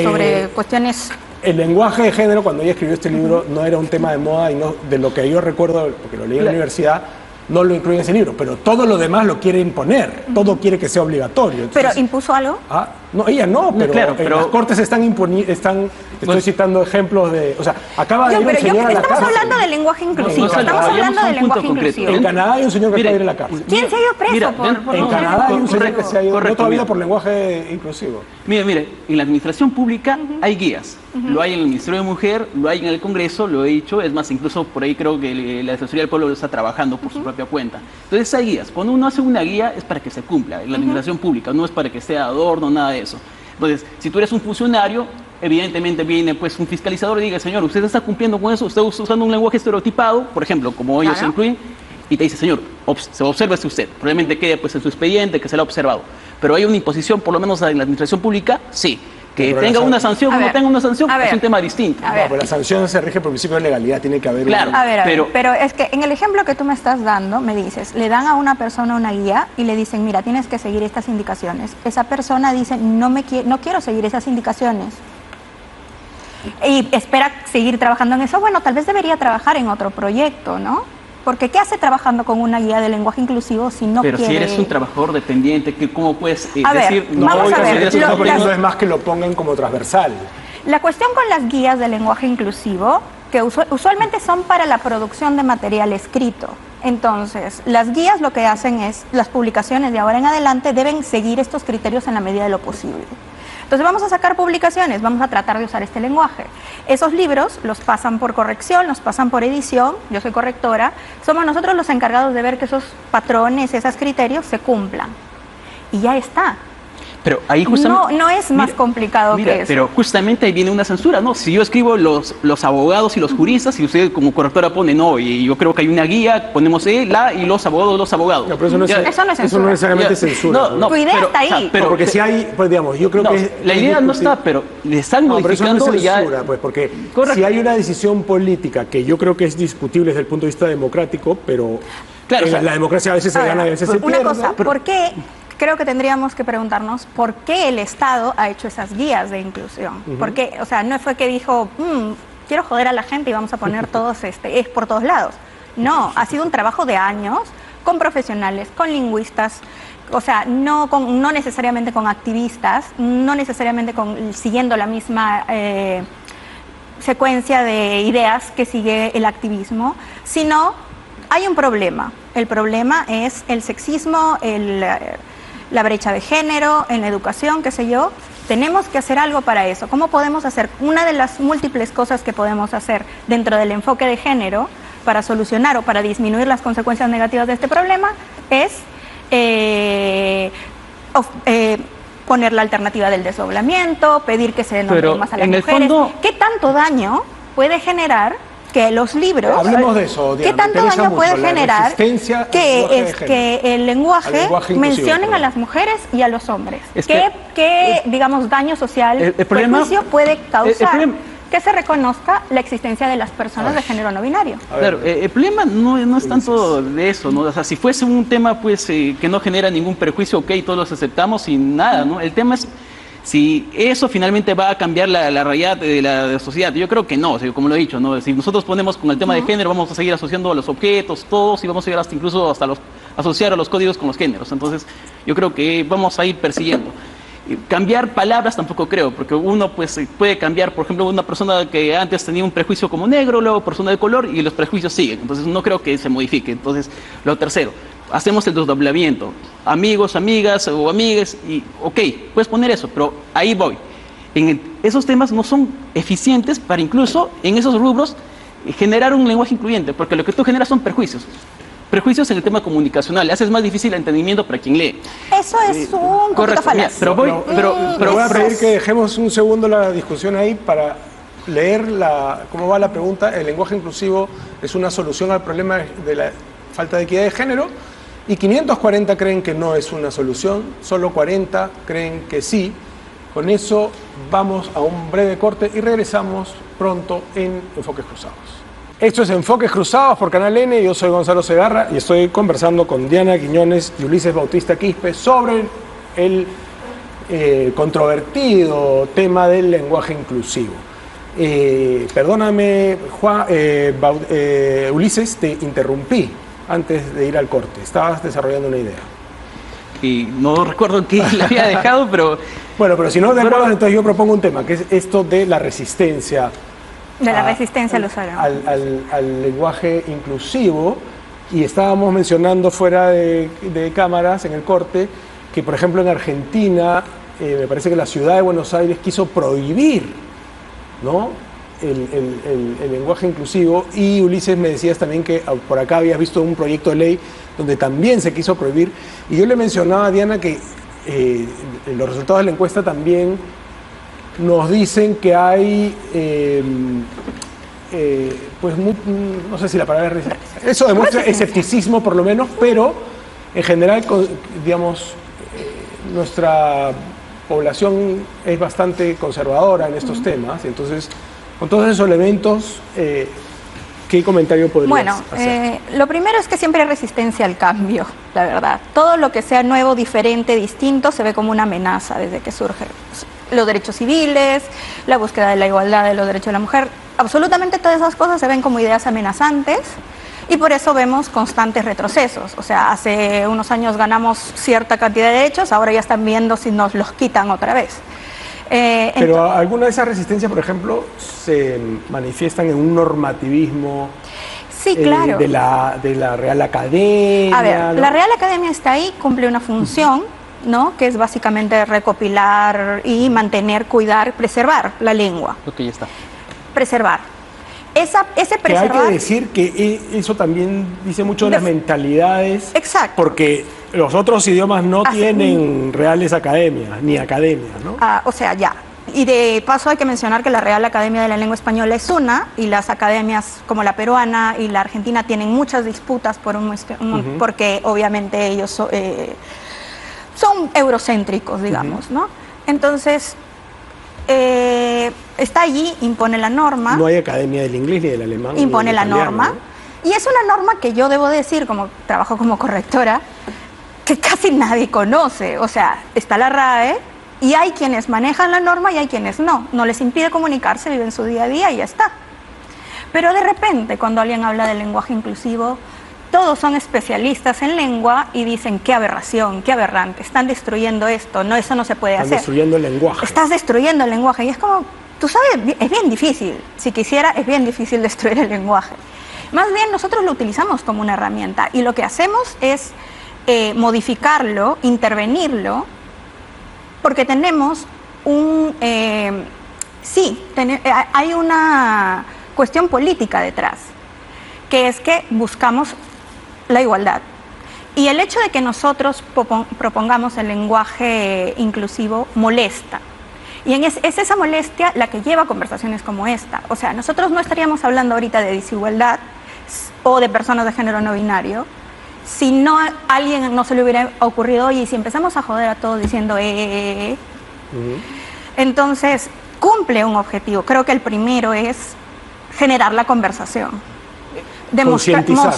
sobre cuestiones... el lenguaje de género, cuando ella escribió este libro, no era un tema de moda y no, de lo que yo recuerdo, porque lo leí en la universidad, no lo incluye en ese libro, pero todo lo demás lo quiere imponer, todo quiere que sea obligatorio. Entonces, ¿Pero impuso algo? No, ella no, pero, claro, pero las cortes estoy citando ejemplos de... O sea, acaba de ir un señor a la estamos cárcel. hablando de lenguaje inclusivo. no, Estamos hablando de un punto lenguaje concreto. inclusivo. En Canadá hay un señor que Mire, acaba de ir a la cárcel. ¿Quién se ha ido preso Mira, por En Canadá hay un señor que se ha ido, no correcto, todavía mira. por lenguaje inclusivo. Mire, en la administración pública hay guías. Lo hay en el Ministerio de Mujer, lo hay en el Congreso, lo he dicho. Es más, incluso por ahí creo que la Defensoría del Pueblo lo está trabajando por su propia cuenta. Entonces hay guías. Cuando uno hace una guía es para que se cumpla en la administración pública, no es para que sea adorno, nada de eso. Entonces, si tú eres un funcionario, evidentemente viene pues un fiscalizador y diga, señor, usted está cumpliendo con eso, usted está usando un lenguaje estereotipado, por ejemplo, como ellos incluyen, y te dice, señor, obsérvese usted, probablemente quede pues en su expediente que se lo ha observado. Pero hay una imposición, por lo menos en la administración pública, sí. Que Pero tenga una sanción o no tenga una sanción es un tema distinto. A ver. Pero la sanción se rige por principio de legalidad, tiene que haber Claro. A ver, pero es que en el ejemplo que tú me estás dando, me dices, le dan a una persona una guía y le dicen, mira, tienes que seguir estas indicaciones. Esa persona dice, no quiero seguir esas indicaciones. Y espera seguir trabajando en eso. Bueno, tal vez debería trabajar en otro proyecto, ¿no? Porque ¿qué hace trabajando con una guía de lenguaje inclusivo si no Pero quiere? si eres un trabajador dependiente, ¿cómo puedes A ver, decir? No, vamos a oiga, ver, señor, porque las- no es más que lo pongan como transversal. La cuestión con las guías de lenguaje inclusivo, que usualmente son para la producción de material escrito. Entonces, las guías lo que hacen es, las publicaciones de ahora en adelante deben seguir estos criterios en la medida de lo posible. Entonces vamos a sacar publicaciones, vamos a tratar de usar este lenguaje. Esos libros los pasan por corrección, los pasan por edición, yo soy correctora, somos nosotros los encargados de ver que esos patrones, esos criterios se cumplan. Y ya está. Pero ahí justamente... No es más complicado mira, que eso. pero justamente ahí viene una censura, ¿no? Si yo escribo los abogados y los juristas, y usted como correctora pone no, y yo creo que hay una guía, ponemos la y los abogados. No, pero eso no es, Ya, Eso no es eso no censura. necesariamente ya, censura. Tu idea está ahí. pero, Porque si hay, pues digamos, yo creo no, que... la idea no está, pero le están No, pero eso no modificando es ya... censura, pues, porque Correcto. si hay una decisión política que yo creo que es discutible desde el punto de vista democrático, pero Claro, en o sea, la democracia a veces se Ahora, gana y a veces se una pierde. cosa, pero- ¿por qué? Creo que tendríamos que preguntarnos por qué el Estado ha hecho esas guías de inclusión. Porque, o sea, no fue que dijo, quiero joder a la gente y vamos a poner todos, es por todos lados. No, ha sido un trabajo de años con profesionales, con lingüistas, o sea, no necesariamente con activistas, no necesariamente siguiendo la misma secuencia de ideas que sigue el activismo, sino hay un problema. El problema es el sexismo, la brecha de género, en la educación, qué sé yo. Tenemos que hacer algo para eso. ¿Cómo podemos hacer? Una de las múltiples cosas que podemos hacer dentro del enfoque de género para solucionar o para disminuir las consecuencias negativas de este problema es poner la alternativa del desdoblamiento, pedir que se denombre Pero más a las en el mujeres. fondo- ¿Qué tanto daño puede generar que los libros... Hablemos de eso, Diana, ¿Qué me tanto interesa daño puede mucho la generar resistencia al que lenguaje de es género? que el Al lenguaje lenguaje inclusivo, mencionen a perdón. las mujeres y a los hombres? Es que- ¿Qué, digamos, daño social, El problema- perjuicio puede causar problema- que se reconozca la existencia de las personas de género no binario? A ver, Claro, el problema no es tanto de eso, ¿no? O sea, si fuese un tema pues que no genera ningún perjuicio, ok, todos los aceptamos sin nada, ¿no? El tema es si eso finalmente va a cambiar la realidad de la sociedad. Yo creo que no, o sea, como lo he dicho, ¿no? Si nosotros ponemos con el tema de género, vamos a seguir asociando a los objetos, todos, y vamos a llegar hasta incluso asociar a los códigos con los géneros. Entonces, yo creo que vamos a ir persiguiendo. Cambiar palabras tampoco creo, porque uno pues puede cambiar, por ejemplo, una persona que antes tenía un prejuicio como negro, luego persona de color, y los prejuicios siguen. Entonces no creo que se modifique. Entonces, lo tercero, hacemos el desdoblamiento. Amigos, amigas o amigues, y ok, puedes poner eso, pero ahí voy. Esos temas no son eficientes para incluso en esos rubros generar un lenguaje incluyente, porque lo que tú generas son prejuicios. Prejuicios en el tema comunicacional, haces más difícil el entendimiento para quien lee. Eso es un poquito Correcto, mira, falaz. pero voy, No, pero voy a pedir que dejemos un segundo la discusión ahí para leer cómo va la pregunta. El lenguaje inclusivo es una solución al problema de la falta de equidad de género, y 540 creen que no es una solución, solo 40 creen que sí. Con eso vamos a un breve corte y regresamos pronto en Enfoques Cruzados. Esto es Enfoques Cruzados por Canal N. Yo soy Gonzalo Segarra y estoy conversando con Diana Quiñones y Ulises Bautista Quispe sobre el controvertido tema del lenguaje inclusivo. Perdóname, Ulises, te interrumpí antes de ir al corte. Estabas desarrollando una idea. y no recuerdo en qué la había dejado, pero Bueno, pero si no te acuerdas, entonces yo propongo un tema, que es esto de la resistencia. De la resistencia al usuario. Al lenguaje inclusivo. Y estábamos mencionando fuera de cámaras, en el corte, que por ejemplo en Argentina, me parece que la ciudad de Buenos Aires quiso prohibir, ¿no?, el lenguaje inclusivo. Y Ulises, me decías también que por acá habías visto un proyecto de ley donde también se quiso prohibir. Y yo le mencionaba a Diana que los resultados de la encuesta también nos dicen que hay, pues, no sé si la palabra es... Eso demuestra escepticismo por lo menos, pero en general, digamos, nuestra población es bastante conservadora en estos temas. Entonces, con todos esos elementos, ¿qué comentario podrías Bueno, hacer? lo primero es que siempre hay resistencia al cambio, la verdad. Todo lo que sea nuevo, diferente, distinto, se ve como una amenaza desde que surge. Los derechos civiles, la búsqueda de la igualdad de los derechos de la mujer, absolutamente todas esas cosas se ven como ideas amenazantes Y por eso vemos constantes retrocesos. O sea, hace unos años ganamos cierta cantidad de derechos, ahora ya están viendo si nos los quitan otra vez. Pero alguna de esas resistencias, por ejemplo, se manifiestan en un normativismo sí, claro. de la Real Academia. A ver, ¿no? la Real Academia está ahí, cumple una función, ¿no? Que es básicamente recopilar y mantener, cuidar, preservar la lengua. Ok, ya está. Preservar. Ese Que hay preservar... que decir que eso también dice mucho de las mentalidades. Exacto. Porque los otros idiomas no Así- tienen reales academias, ni academias, ¿no? O sea, ya. Y de paso hay que mencionar que la Real Academia de la Lengua Española es una, y las academias como la peruana y la argentina tienen muchas disputas porque obviamente ellos son eurocéntricos, digamos, ¿no? Entonces, está allí, impone la norma. No hay academia del inglés ni del alemán. ni Impone del la italiano, norma. ¿no? Y es una norma que yo debo decir, como trabajo como correctora, que casi nadie conoce. O sea, está la RAE y hay quienes manejan la norma y hay quienes no. No les impide comunicarse, viven su día a día y ya está. Pero de repente, cuando alguien habla de lenguaje inclusivo, todos son especialistas en lengua y dicen qué aberración, qué aberrante, están destruyendo esto, no, eso no se puede Están hacer. destruyendo el lenguaje. Estás destruyendo el lenguaje y es como, tú sabes, es bien difícil. Si quisiera, es bien difícil destruir el lenguaje. Más bien nosotros lo utilizamos como una herramienta y lo que hacemos es modificarlo, intervenirlo, porque tenemos hay una cuestión política detrás, que es que buscamos la igualdad. Y el hecho de que nosotros propongamos el lenguaje inclusivo molesta. Y es esa molestia la que lleva a conversaciones como esta. O sea, nosotros no estaríamos hablando ahorita de desigualdad o de personas de género no binario si no a alguien no se le hubiera ocurrido, oye, si empezamos a joder a todos diciendo Entonces, cumple un objetivo. Creo que el primero es generar la conversación. Concientizar.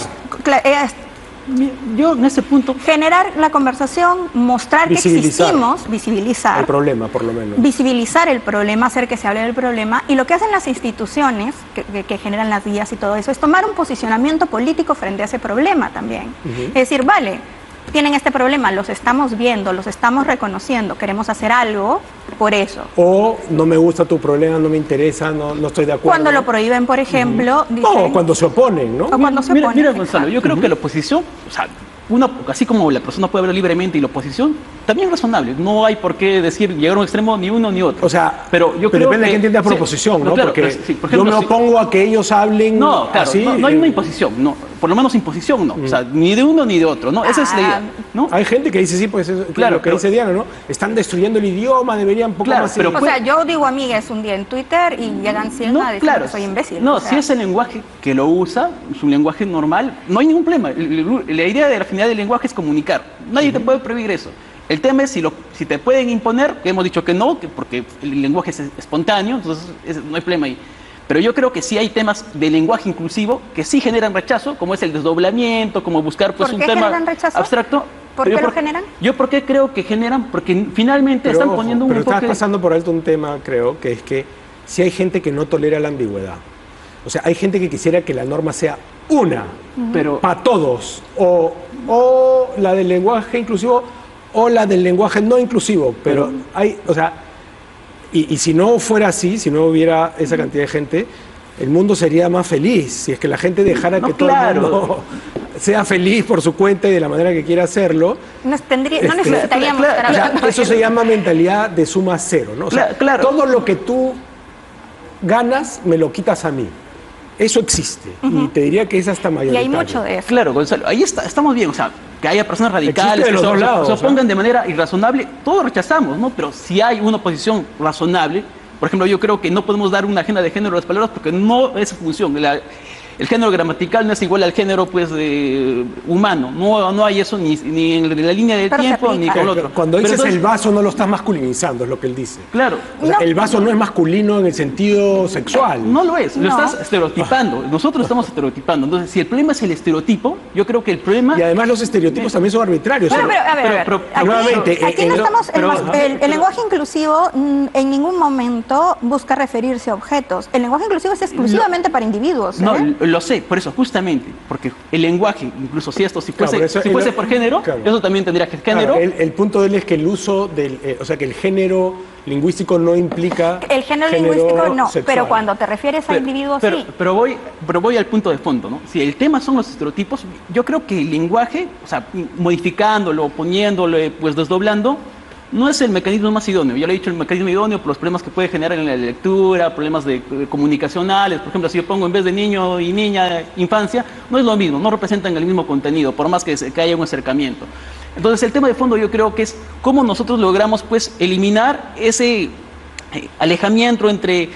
Yo en ese punto... Generar la conversación, mostrar que existimos, visibilizar. El problema, por lo menos. Visibilizar el problema, hacer que se hable del problema. Y lo que hacen las instituciones, que generan las guías y todo eso, es tomar un posicionamiento político frente a ese problema también. Es decir, vale, tienen este problema, los estamos viendo, los estamos reconociendo, queremos hacer algo por eso. O no me gusta tu problema, no me interesa, no estoy de acuerdo. Cuando lo prohíben, por ejemplo, dicen, No, cuando se oponen, ¿no? o cuando se oponen. Mira, Gonzalo, yo creo que la oposición, o sea, así como la persona puede hablar libremente y la oposición, también es razonable. No hay por qué decir llegar a un extremo ni uno ni otro. O sea, pero yo pero creo depende de que, quién entienda por sí, oposición, ¿no? claro, porque pero sí, por ejemplo, yo me opongo a que ellos hablen no, claro, así. no hay una imposición, no, por lo menos imposición no, o sea, ni de uno ni de otro, ¿no? Esa es la idea, ¿no? Hay gente que dice, sí, pues eso, Claro, lo que pero- dice Diana, ¿no? Están destruyendo el idioma, deberían un poco Claro, más... pero O sea, yo digo amigues un día en Twitter y llegan 100 a decir que soy imbécil. No, o sea, si es el lenguaje que lo usa, es un lenguaje normal, no hay ningún problema. La idea de la finalidad del lenguaje es comunicar. Nadie te puede prohibir eso. El tema es si te pueden imponer, que hemos dicho que no, porque el lenguaje es espontáneo, entonces no hay problema ahí. Pero yo creo que sí hay temas de lenguaje inclusivo que sí generan rechazo, como es el desdoblamiento, como buscar pues, ¿Por un qué tema generan rechazo? abstracto. ¿Por Pero qué lo generan? Yo por qué creo que generan, porque finalmente Pero, están ojo, poniendo un pero estás enfoque... pasando por alto un tema, creo, que es que si hay gente que no tolera la ambigüedad. O sea, hay gente que quisiera que la norma sea una, Pero, para todos, o la del lenguaje inclusivo o la del lenguaje no inclusivo, pero hay, o sea, y si no fuera así, si no hubiera esa cantidad de gente, el mundo sería más feliz, si es que la gente dejara No, que todo claro. el mundo sea feliz por su cuenta y de la manera que quiera hacerlo. no necesitaríamos claro, estar O sea, hablando eso de se llama mentalidad de suma cero, ¿no? O sea, Claro. todo lo que tú ganas, me lo quitas a mí. Eso existe. Y te diría que es hasta Y mayoritario. hay mucho de eso. Claro, Gonzalo, ahí estamos bien, o sea, que haya personas radicales Existe de que los dos lados, se ¿ah? opongan de manera irrazonable, todos rechazamos, ¿no? Pero si hay una posición razonable, por ejemplo, yo creo que no podemos dar una agenda de género a las palabras porque no es su función. El género gramatical no es igual al género pues humano, no hay eso ni en la línea del Pero se tiempo ni aplica. con otro. Cuando Pero dices entonces- el vaso no lo estás masculinizando, es lo que él dice. Claro. O sea, No. el vaso no es masculino en el sentido sexual. No lo es, lo No. estás estereotipando. Nosotros estamos estereotipando. Entonces, si el problema es el estereotipo, yo creo que el problema... Y además los estereotipos también son arbitrarios. Bueno, O sea, pero, a ver, pero- aquí, nuevamente, aquí no estamos, el pero- lenguaje inclusivo en ningún momento busca referirse a objetos. El lenguaje inclusivo es exclusivamente para individuos. No, ¿eh? Lo sé, por eso, justamente, porque el lenguaje, incluso si esto, si fuese, Claro, si fuese por género, claro. eso también tendría que género. Claro, el punto de él es que el uso del, o sea, que el género lingüístico no implica El género lingüístico no, sexual. pero cuando te refieres a individuos sí. Pero voy al punto de fondo, ¿no? Si el tema son los estereotipos, yo creo que el lenguaje, o sea, modificándolo, poniéndolo, pues desdoblando, no es el mecanismo más idóneo. Ya lo he dicho, el mecanismo idóneo por los problemas que puede generar en la lectura, problemas de comunicacionales. Por ejemplo, si yo pongo en vez de niño y niña, infancia, no es lo mismo, no representan el mismo contenido, por más que haya un acercamiento. Entonces, el tema de fondo yo creo que es cómo nosotros logramos, pues, eliminar ese alejamiento entre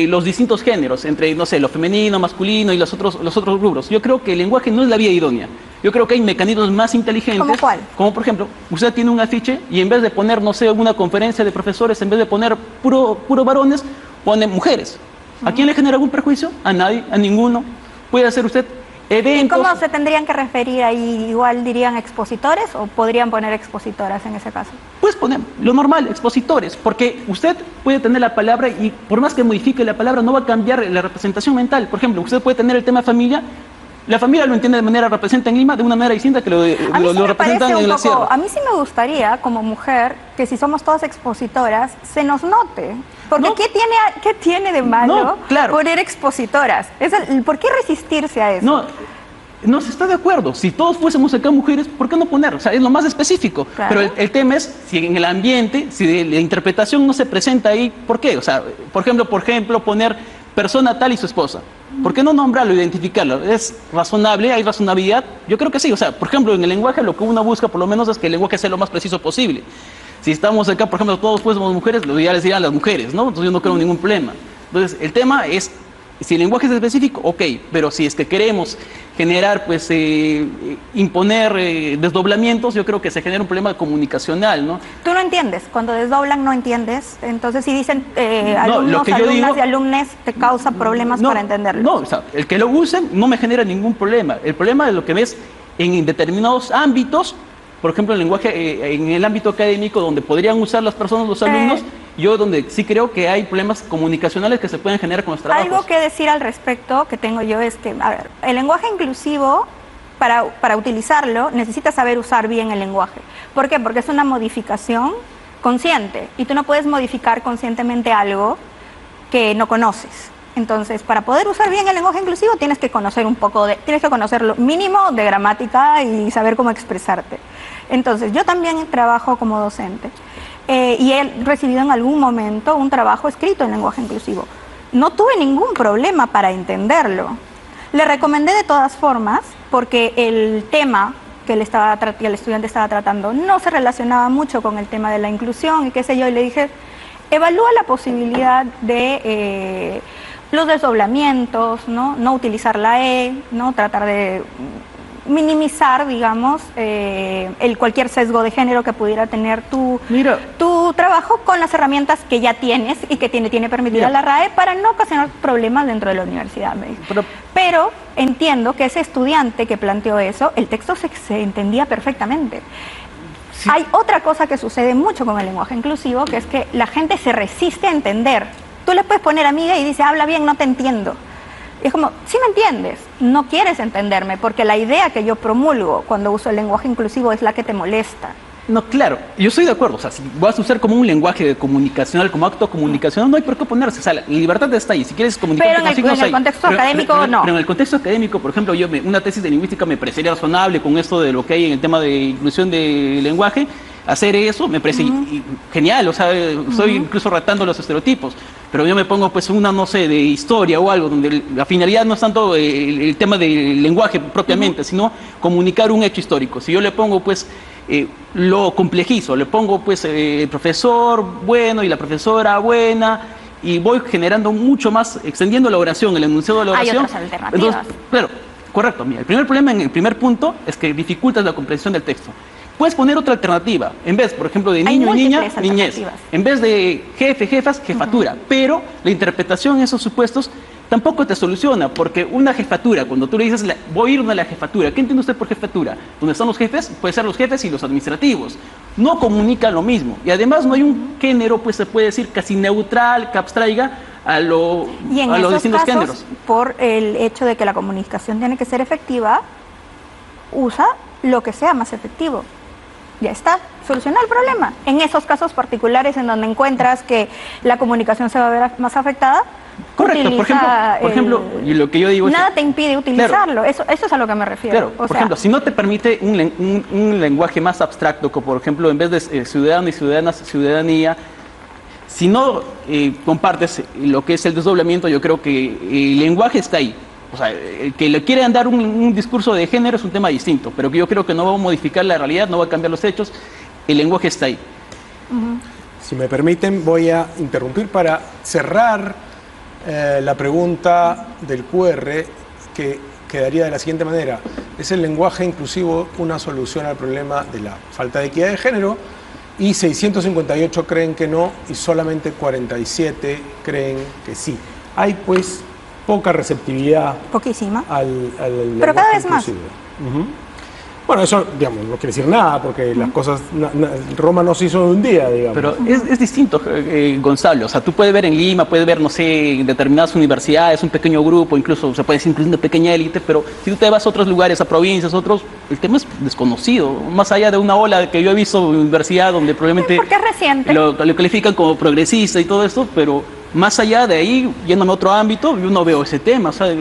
los distintos géneros, entre, no sé, lo femenino, masculino y los otros rubros. Yo creo que el lenguaje no es la vía idónea. Yo creo que hay mecanismos más inteligentes. ¿Cómo cuál? Como, por ejemplo, usted tiene un afiche y en vez de poner, no sé, una conferencia de profesores, en vez de poner puro varones, pone mujeres. ¿A quién le genera algún perjuicio? A nadie, a ninguno. Puede hacer usted ¿Y eventos. cómo se tendrían que referir ahí? ¿Igual dirían expositores o podrían poner expositoras en ese caso? Pues poner lo normal, expositores, porque usted puede tener la palabra y por más que modifique la palabra no va a cambiar la representación mental. Por ejemplo, usted puede tener el tema familia, la familia lo entiende de manera, representa en Lima de una manera distinta que lo representan en la sierra. A mí sí me gustaría, como mujer, que si somos todas expositoras, se nos note. Porque No. ¿qué tiene de malo No, claro. poner expositoras? ¿Por qué resistirse a eso? No se está de acuerdo. Si todos fuésemos acá mujeres, ¿por qué no poner? O sea, es lo más específico. Claro. Pero el tema es si en el ambiente, si la interpretación no se presenta ahí, ¿por qué? O sea, por ejemplo, poner persona tal y su esposa. ¿Por qué no nombrarlo, identificarlo? ¿Es razonable? ¿Hay razonabilidad? Yo creo que sí. O sea, por ejemplo, en el lenguaje lo que uno busca por lo menos es que el lenguaje sea lo más preciso posible. Si estamos acá, por ejemplo, todos fuésemos mujeres, lo ideal serían las mujeres, ¿no? Entonces yo no creo ningún problema. Entonces, el tema es, si el lenguaje es específico, ok, pero si es que queremos generar, pues, imponer desdoblamientos, yo creo que se genera un problema comunicacional, ¿no? Tú no entiendes, cuando desdoblan no entiendes, entonces si dicen No, lo que yo alumnas digo- y alumnes, te causa problemas para entenderlo. No, o sea, el que lo usen no me genera ningún problema. El problema es lo que ves en determinados ámbitos, por ejemplo, el lenguaje en el ámbito académico, donde podrían usar las personas, los alumnos, yo donde sí creo que hay problemas comunicacionales que se pueden generar con los trabajos. Algo que decir al respecto que tengo yo es que, a ver, el lenguaje inclusivo, para utilizarlo, necesitas saber usar bien el lenguaje. ¿Por qué? Porque es una modificación consciente y tú no puedes modificar conscientemente algo que no conoces. Entonces, para poder usar bien el lenguaje inclusivo tienes que conocer tienes que conocer lo mínimo de gramática y saber cómo expresarte. Entonces, yo también trabajo como docente y he recibido en algún momento un trabajo escrito en lenguaje inclusivo. No tuve ningún problema para entenderlo. Le recomendé de todas formas porque el tema que el estudiante estaba tratando no se relacionaba mucho con el tema de la inclusión y qué sé yo, y le dije, evalúa la posibilidad de los desdoblamientos, no utilizar la E, ¿no? Tratar de minimizar, digamos, cualquier sesgo de género que pudiera tener tu trabajo con las herramientas que ya tienes y que tiene permitida la RAE para no ocasionar problemas dentro de la universidad. Pero entiendo que ese estudiante que planteó eso, el texto se entendía perfectamente. Sí. Hay otra cosa que sucede mucho con el lenguaje inclusivo, que es que la gente se resiste a entender. Tú le puedes poner amiga y dice, habla bien, no te entiendo. Y es como, sí me entiendes, no quieres entenderme, porque la idea que yo promulgo cuando uso el lenguaje inclusivo es la que te molesta. No, claro, yo estoy de acuerdo. O sea, si vas a usar como un lenguaje comunicacional, como acto comunicacional, no hay por qué oponerse. O sea, la libertad está ahí. Si quieres comunicarte con signos, en el contexto académico, no. Pero en el contexto académico, por ejemplo, una tesis de lingüística me parecería razonable con esto de lo que hay en el tema de inclusión de lenguaje. Hacer eso me parece genial, o sea, estoy incluso retando los estereotipos, pero yo me pongo pues una, no sé, de historia o algo, donde la finalidad no es tanto el tema del lenguaje propiamente, sino comunicar un hecho histórico. Si yo le pongo pues lo complejizo, le pongo pues el profesor bueno y la profesora buena, y voy generando mucho más, extendiendo la oración, el enunciado de la oración. Hay otras alternativas. Entonces, claro, correcto, mira, el primer problema en el primer punto es que dificultas la comprensión del texto. Puedes poner otra alternativa, en vez, por ejemplo, de niño y niña, niñez. En vez de jefe, jefas, jefatura. Pero la interpretación en esos supuestos tampoco te soluciona, porque una jefatura, cuando tú le dices, voy a ir a la jefatura, ¿qué entiende usted por jefatura? Donde están los jefes, puede ser los jefes y los administrativos. No comunican lo mismo. Y además no hay un género, pues se puede decir, casi neutral, que abstraiga a los Y en esos distintos casos, géneros. por el hecho de que la comunicación tiene que ser efectiva, usa lo que sea más efectivo. Ya está, soluciona el problema. En esos casos particulares en donde encuentras que la comunicación se va a ver más afectada, Correcto, utiliza por ejemplo, y lo que yo digo nada es... te impide utilizarlo, eso es a lo que me refiero. Claro, O por sea, ejemplo, si no te permite un lenguaje más abstracto, como por ejemplo, en vez de ciudadano y ciudadanía, si no compartes lo que es el desdoblamiento, yo creo que el lenguaje está ahí. O sea, el que le quiere dar un discurso de género es un tema distinto, pero que yo creo que no va a modificar la realidad, no va a cambiar los hechos, el lenguaje está ahí. Si me permiten, voy a interrumpir para cerrar la pregunta del QR, que quedaría de la siguiente manera. ¿Es el lenguaje inclusivo una solución al problema de la falta de equidad de género? Y 658 creen que no y solamente 47 creen que sí. Hay pues poca receptividad poquísima. al Pero cada lenguaje vez más. inclusivo. Ujú. Bueno, eso, digamos, no quiere decir nada, porque las cosas, Roma no se hizo de un día, digamos. Pero es distinto, Gonzalo. O sea, tú puedes ver en Lima, puedes ver, no sé, en determinadas universidades, un pequeño grupo, incluso se puede decir incluso una pequeña élite, pero si tú te vas a otros lugares, a provincias, el tema es desconocido. Más allá de una ola que yo he visto en universidad donde probablemente Porque es reciente. lo califican como progresista y todo esto, pero más allá de ahí, yéndome a otro ámbito, yo no veo ese tema. O sea,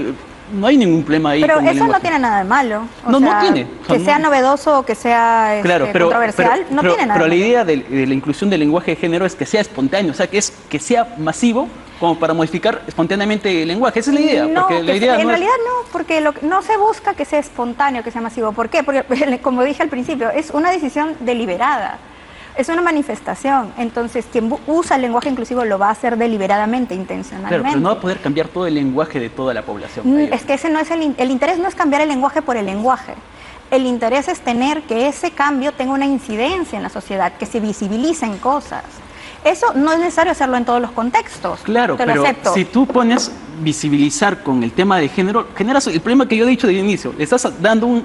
no hay ningún problema ahí. Pero con el eso no lenguaje. tiene nada de malo. No tiene. O sea, Que sea novedoso o que sea Claro, controversial, no tiene nada pero de la malo. idea de la inclusión del lenguaje de género es que sea espontáneo, o sea, que sea masivo como para modificar espontáneamente el lenguaje. Esa es la idea. No, porque la que idea en no es- realidad no, porque no se busca que sea espontáneo, que sea masivo. ¿Por qué? Porque, como dije al principio, es una decisión deliberada, es una manifestación. Entonces, quien usa el lenguaje inclusivo lo va a hacer deliberadamente, intencionalmente. Claro, pero no va a poder cambiar todo el lenguaje de toda la población. Es que ese no es el interés no es cambiar el lenguaje por el lenguaje. El interés es tener que ese cambio tenga una incidencia en la sociedad, que se visibilicen cosas. Eso no es necesario hacerlo en todos los contextos. Claro, te lo pero acepto. si tú pones visibilizar con el tema de género, generas el problema que yo he dicho de inicio. Le estás dando un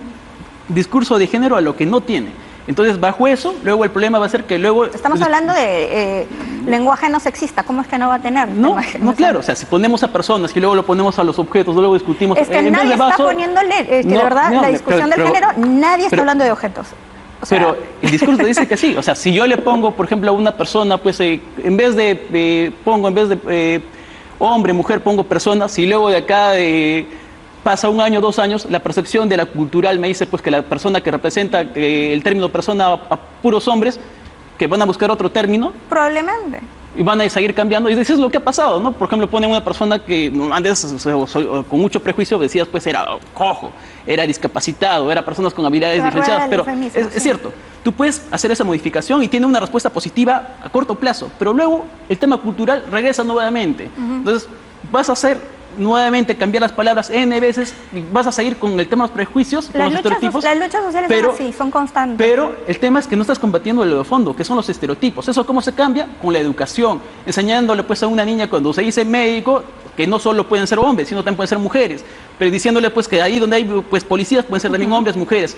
discurso de género a lo que no tiene. Entonces, bajo eso, luego el problema va a ser que luego... Estamos hablando de lenguaje no sexista. ¿Cómo es que no va a tener? No, lenguaje no, claro, o sea, si ponemos a personas y luego lo ponemos a los objetos, luego discutimos... Es que en vez nadie de está vaso, poniéndole, que no, de verdad, no, la discusión del género, nadie está pero- hablando de objetos. O sea, Pero el discurso dice que sí. O sea, si yo le pongo, por ejemplo, a una persona, pues en vez de hombre, mujer, pongo persona, si luego de acá pasa 1 año, 2 años, la percepción de la cultural me dice pues que la persona que representa el término persona a puros hombres, que van a buscar otro término probablemente. y van a seguir cambiando. Y eso es lo que ha pasado, ¿no? Por ejemplo, ponen una persona que antes con mucho prejuicio decías pues era cojo, era discapacitado, era personas con habilidades Pero diferenciadas, rueda el pero eufemismo, es cierto, tú puedes hacer esa modificación y tiene una respuesta positiva a corto plazo, pero luego el tema cultural regresa nuevamente. Entonces vas a hacer nuevamente cambiar las palabras N veces y vas a seguir con el tema de los prejuicios, con los estereotipos. Las luchas sociales pero- son así, son constantes. Pero el tema es que no estás combatiendo lo de fondo, que son los estereotipos. ¿Eso cómo se cambia? Con la educación, enseñándole pues a una niña cuando se dice médico, que no solo pueden ser hombres, sino también pueden ser mujeres, pero diciéndole pues que ahí donde hay pues policías pueden ser también hombres, mujeres,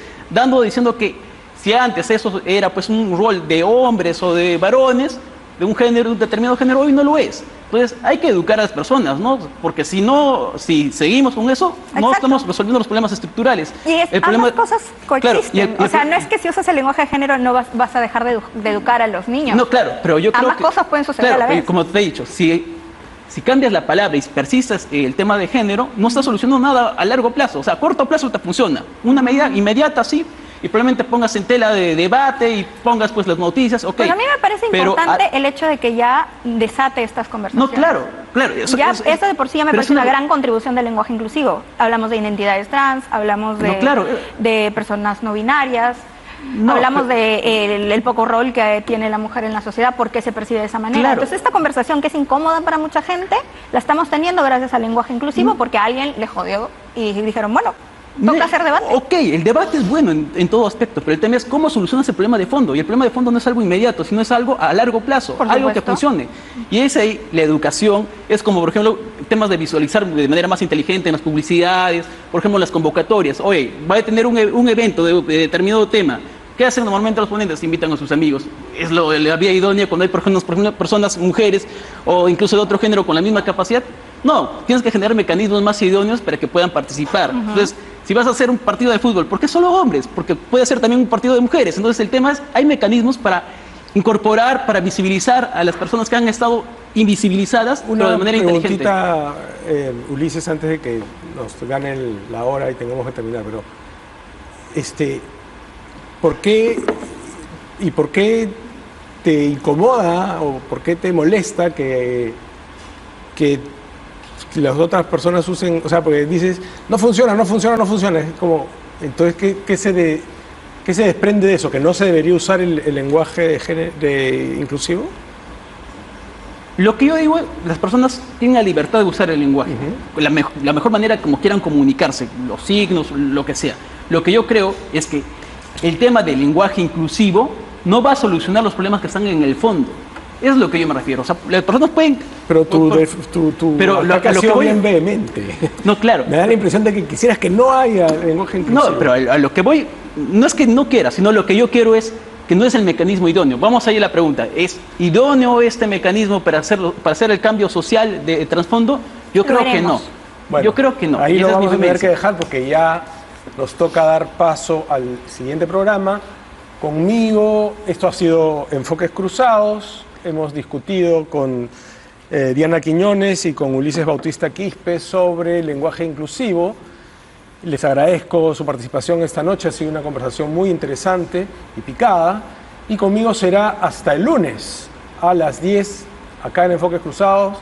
diciendo que si antes eso era pues un rol de hombres o de varones, de un género, un determinado género, hoy no lo es. Entonces hay que educar a las personas, ¿no? Porque si no, si seguimos con eso, no Exacto. estamos resolviendo los problemas estructurales. Y El problema- ambas cosas Claro, coexisten. y O sea, no es que si usas el lenguaje de género no vas a dejar de educar a los niños. No, claro, pero yo creo Ambas que... cosas pueden suceder claro, a la vez. Como te he dicho, si cambias la palabra y persistes el tema de género, no estás solucionando nada a largo plazo. O sea, a corto plazo te funciona. Una medida inmediata, sí, y probablemente pongas en tela de debate y pongas pues las noticias, ok. Pues a mí me parece Pero importante el hecho de que ya desate estas conversaciones. No, claro. Eso Eso de por sí ya me pero parece es una gran contribución del lenguaje inclusivo. Hablamos de identidades trans, hablamos de, No, claro. de personas no binarias, No, hablamos pero- de el poco rol que tiene la mujer en la sociedad, por qué se percibe de esa manera. Claro. Entonces esta conversación que es incómoda para mucha gente, la estamos teniendo gracias al lenguaje inclusivo porque a alguien le jodió y dijeron, bueno, toca hacer debate. Ok, el debate es bueno en todo aspecto, pero el tema es cómo solucionas el problema de fondo. Y el problema de fondo no es algo inmediato, sino es algo a largo plazo, Por algo que supuesto. funcione. Y es ahí la educación, es como, por ejemplo, temas de visualizar de manera más inteligente en las publicidades, por ejemplo, en las convocatorias. Oye, va a tener un evento de determinado tema. ¿Qué hacen normalmente los ponentes? Invitan a sus amigos. Es la vía idónea cuando hay personas, mujeres o incluso de otro género con la misma capacidad. No, tienes que generar mecanismos más idóneos para que puedan participar. Entonces, si vas a hacer un partido de fútbol, ¿por qué solo hombres? Porque puede ser también un partido de mujeres. Entonces, el tema es, hay mecanismos para incorporar, para visibilizar a las personas que han estado invisibilizadas, pero de manera inteligente. Una preguntita, Ulises, antes de que nos gane la hora y tengamos que terminar, pero ¿por qué te incomoda o por qué te molesta que las otras personas usen, o sea, porque dices, no funciona, es como, entonces, ¿qué se desprende de eso? ¿Que no se debería usar el lenguaje inclusivo? Lo que yo digo, las personas tienen la libertad de usar el lenguaje, la mejor manera como quieran comunicarse, los signos, lo que sea. Lo que yo creo es que el tema del lenguaje inclusivo no va a solucionar los problemas que están en el fondo. Es lo que yo me refiero. O sea, las personas pueden... Pero tu ataque ha sido bien vehemente. No, claro. Me da la impresión de que quisieras que no haya lenguaje inclusivo. No, pero a lo que voy, no es que no quiera, sino lo que yo quiero es que no es el mecanismo idóneo. Vamos a ir a la pregunta. ¿Es idóneo este mecanismo para hacer el cambio social de trasfondo? Yo creo que no. Bueno, yo creo que no. Ahí lo vamos a tener que dejar porque ya nos toca dar paso al siguiente programa. Conmigo, esto ha sido Enfoques Cruzados. Hemos discutido con Diana Quiñones y con Ulises Bautista Quispe sobre lenguaje inclusivo. Les agradezco su participación esta noche, ha sido una conversación muy interesante y picada. Y conmigo será hasta el lunes a las 10 acá en Enfoques Cruzados.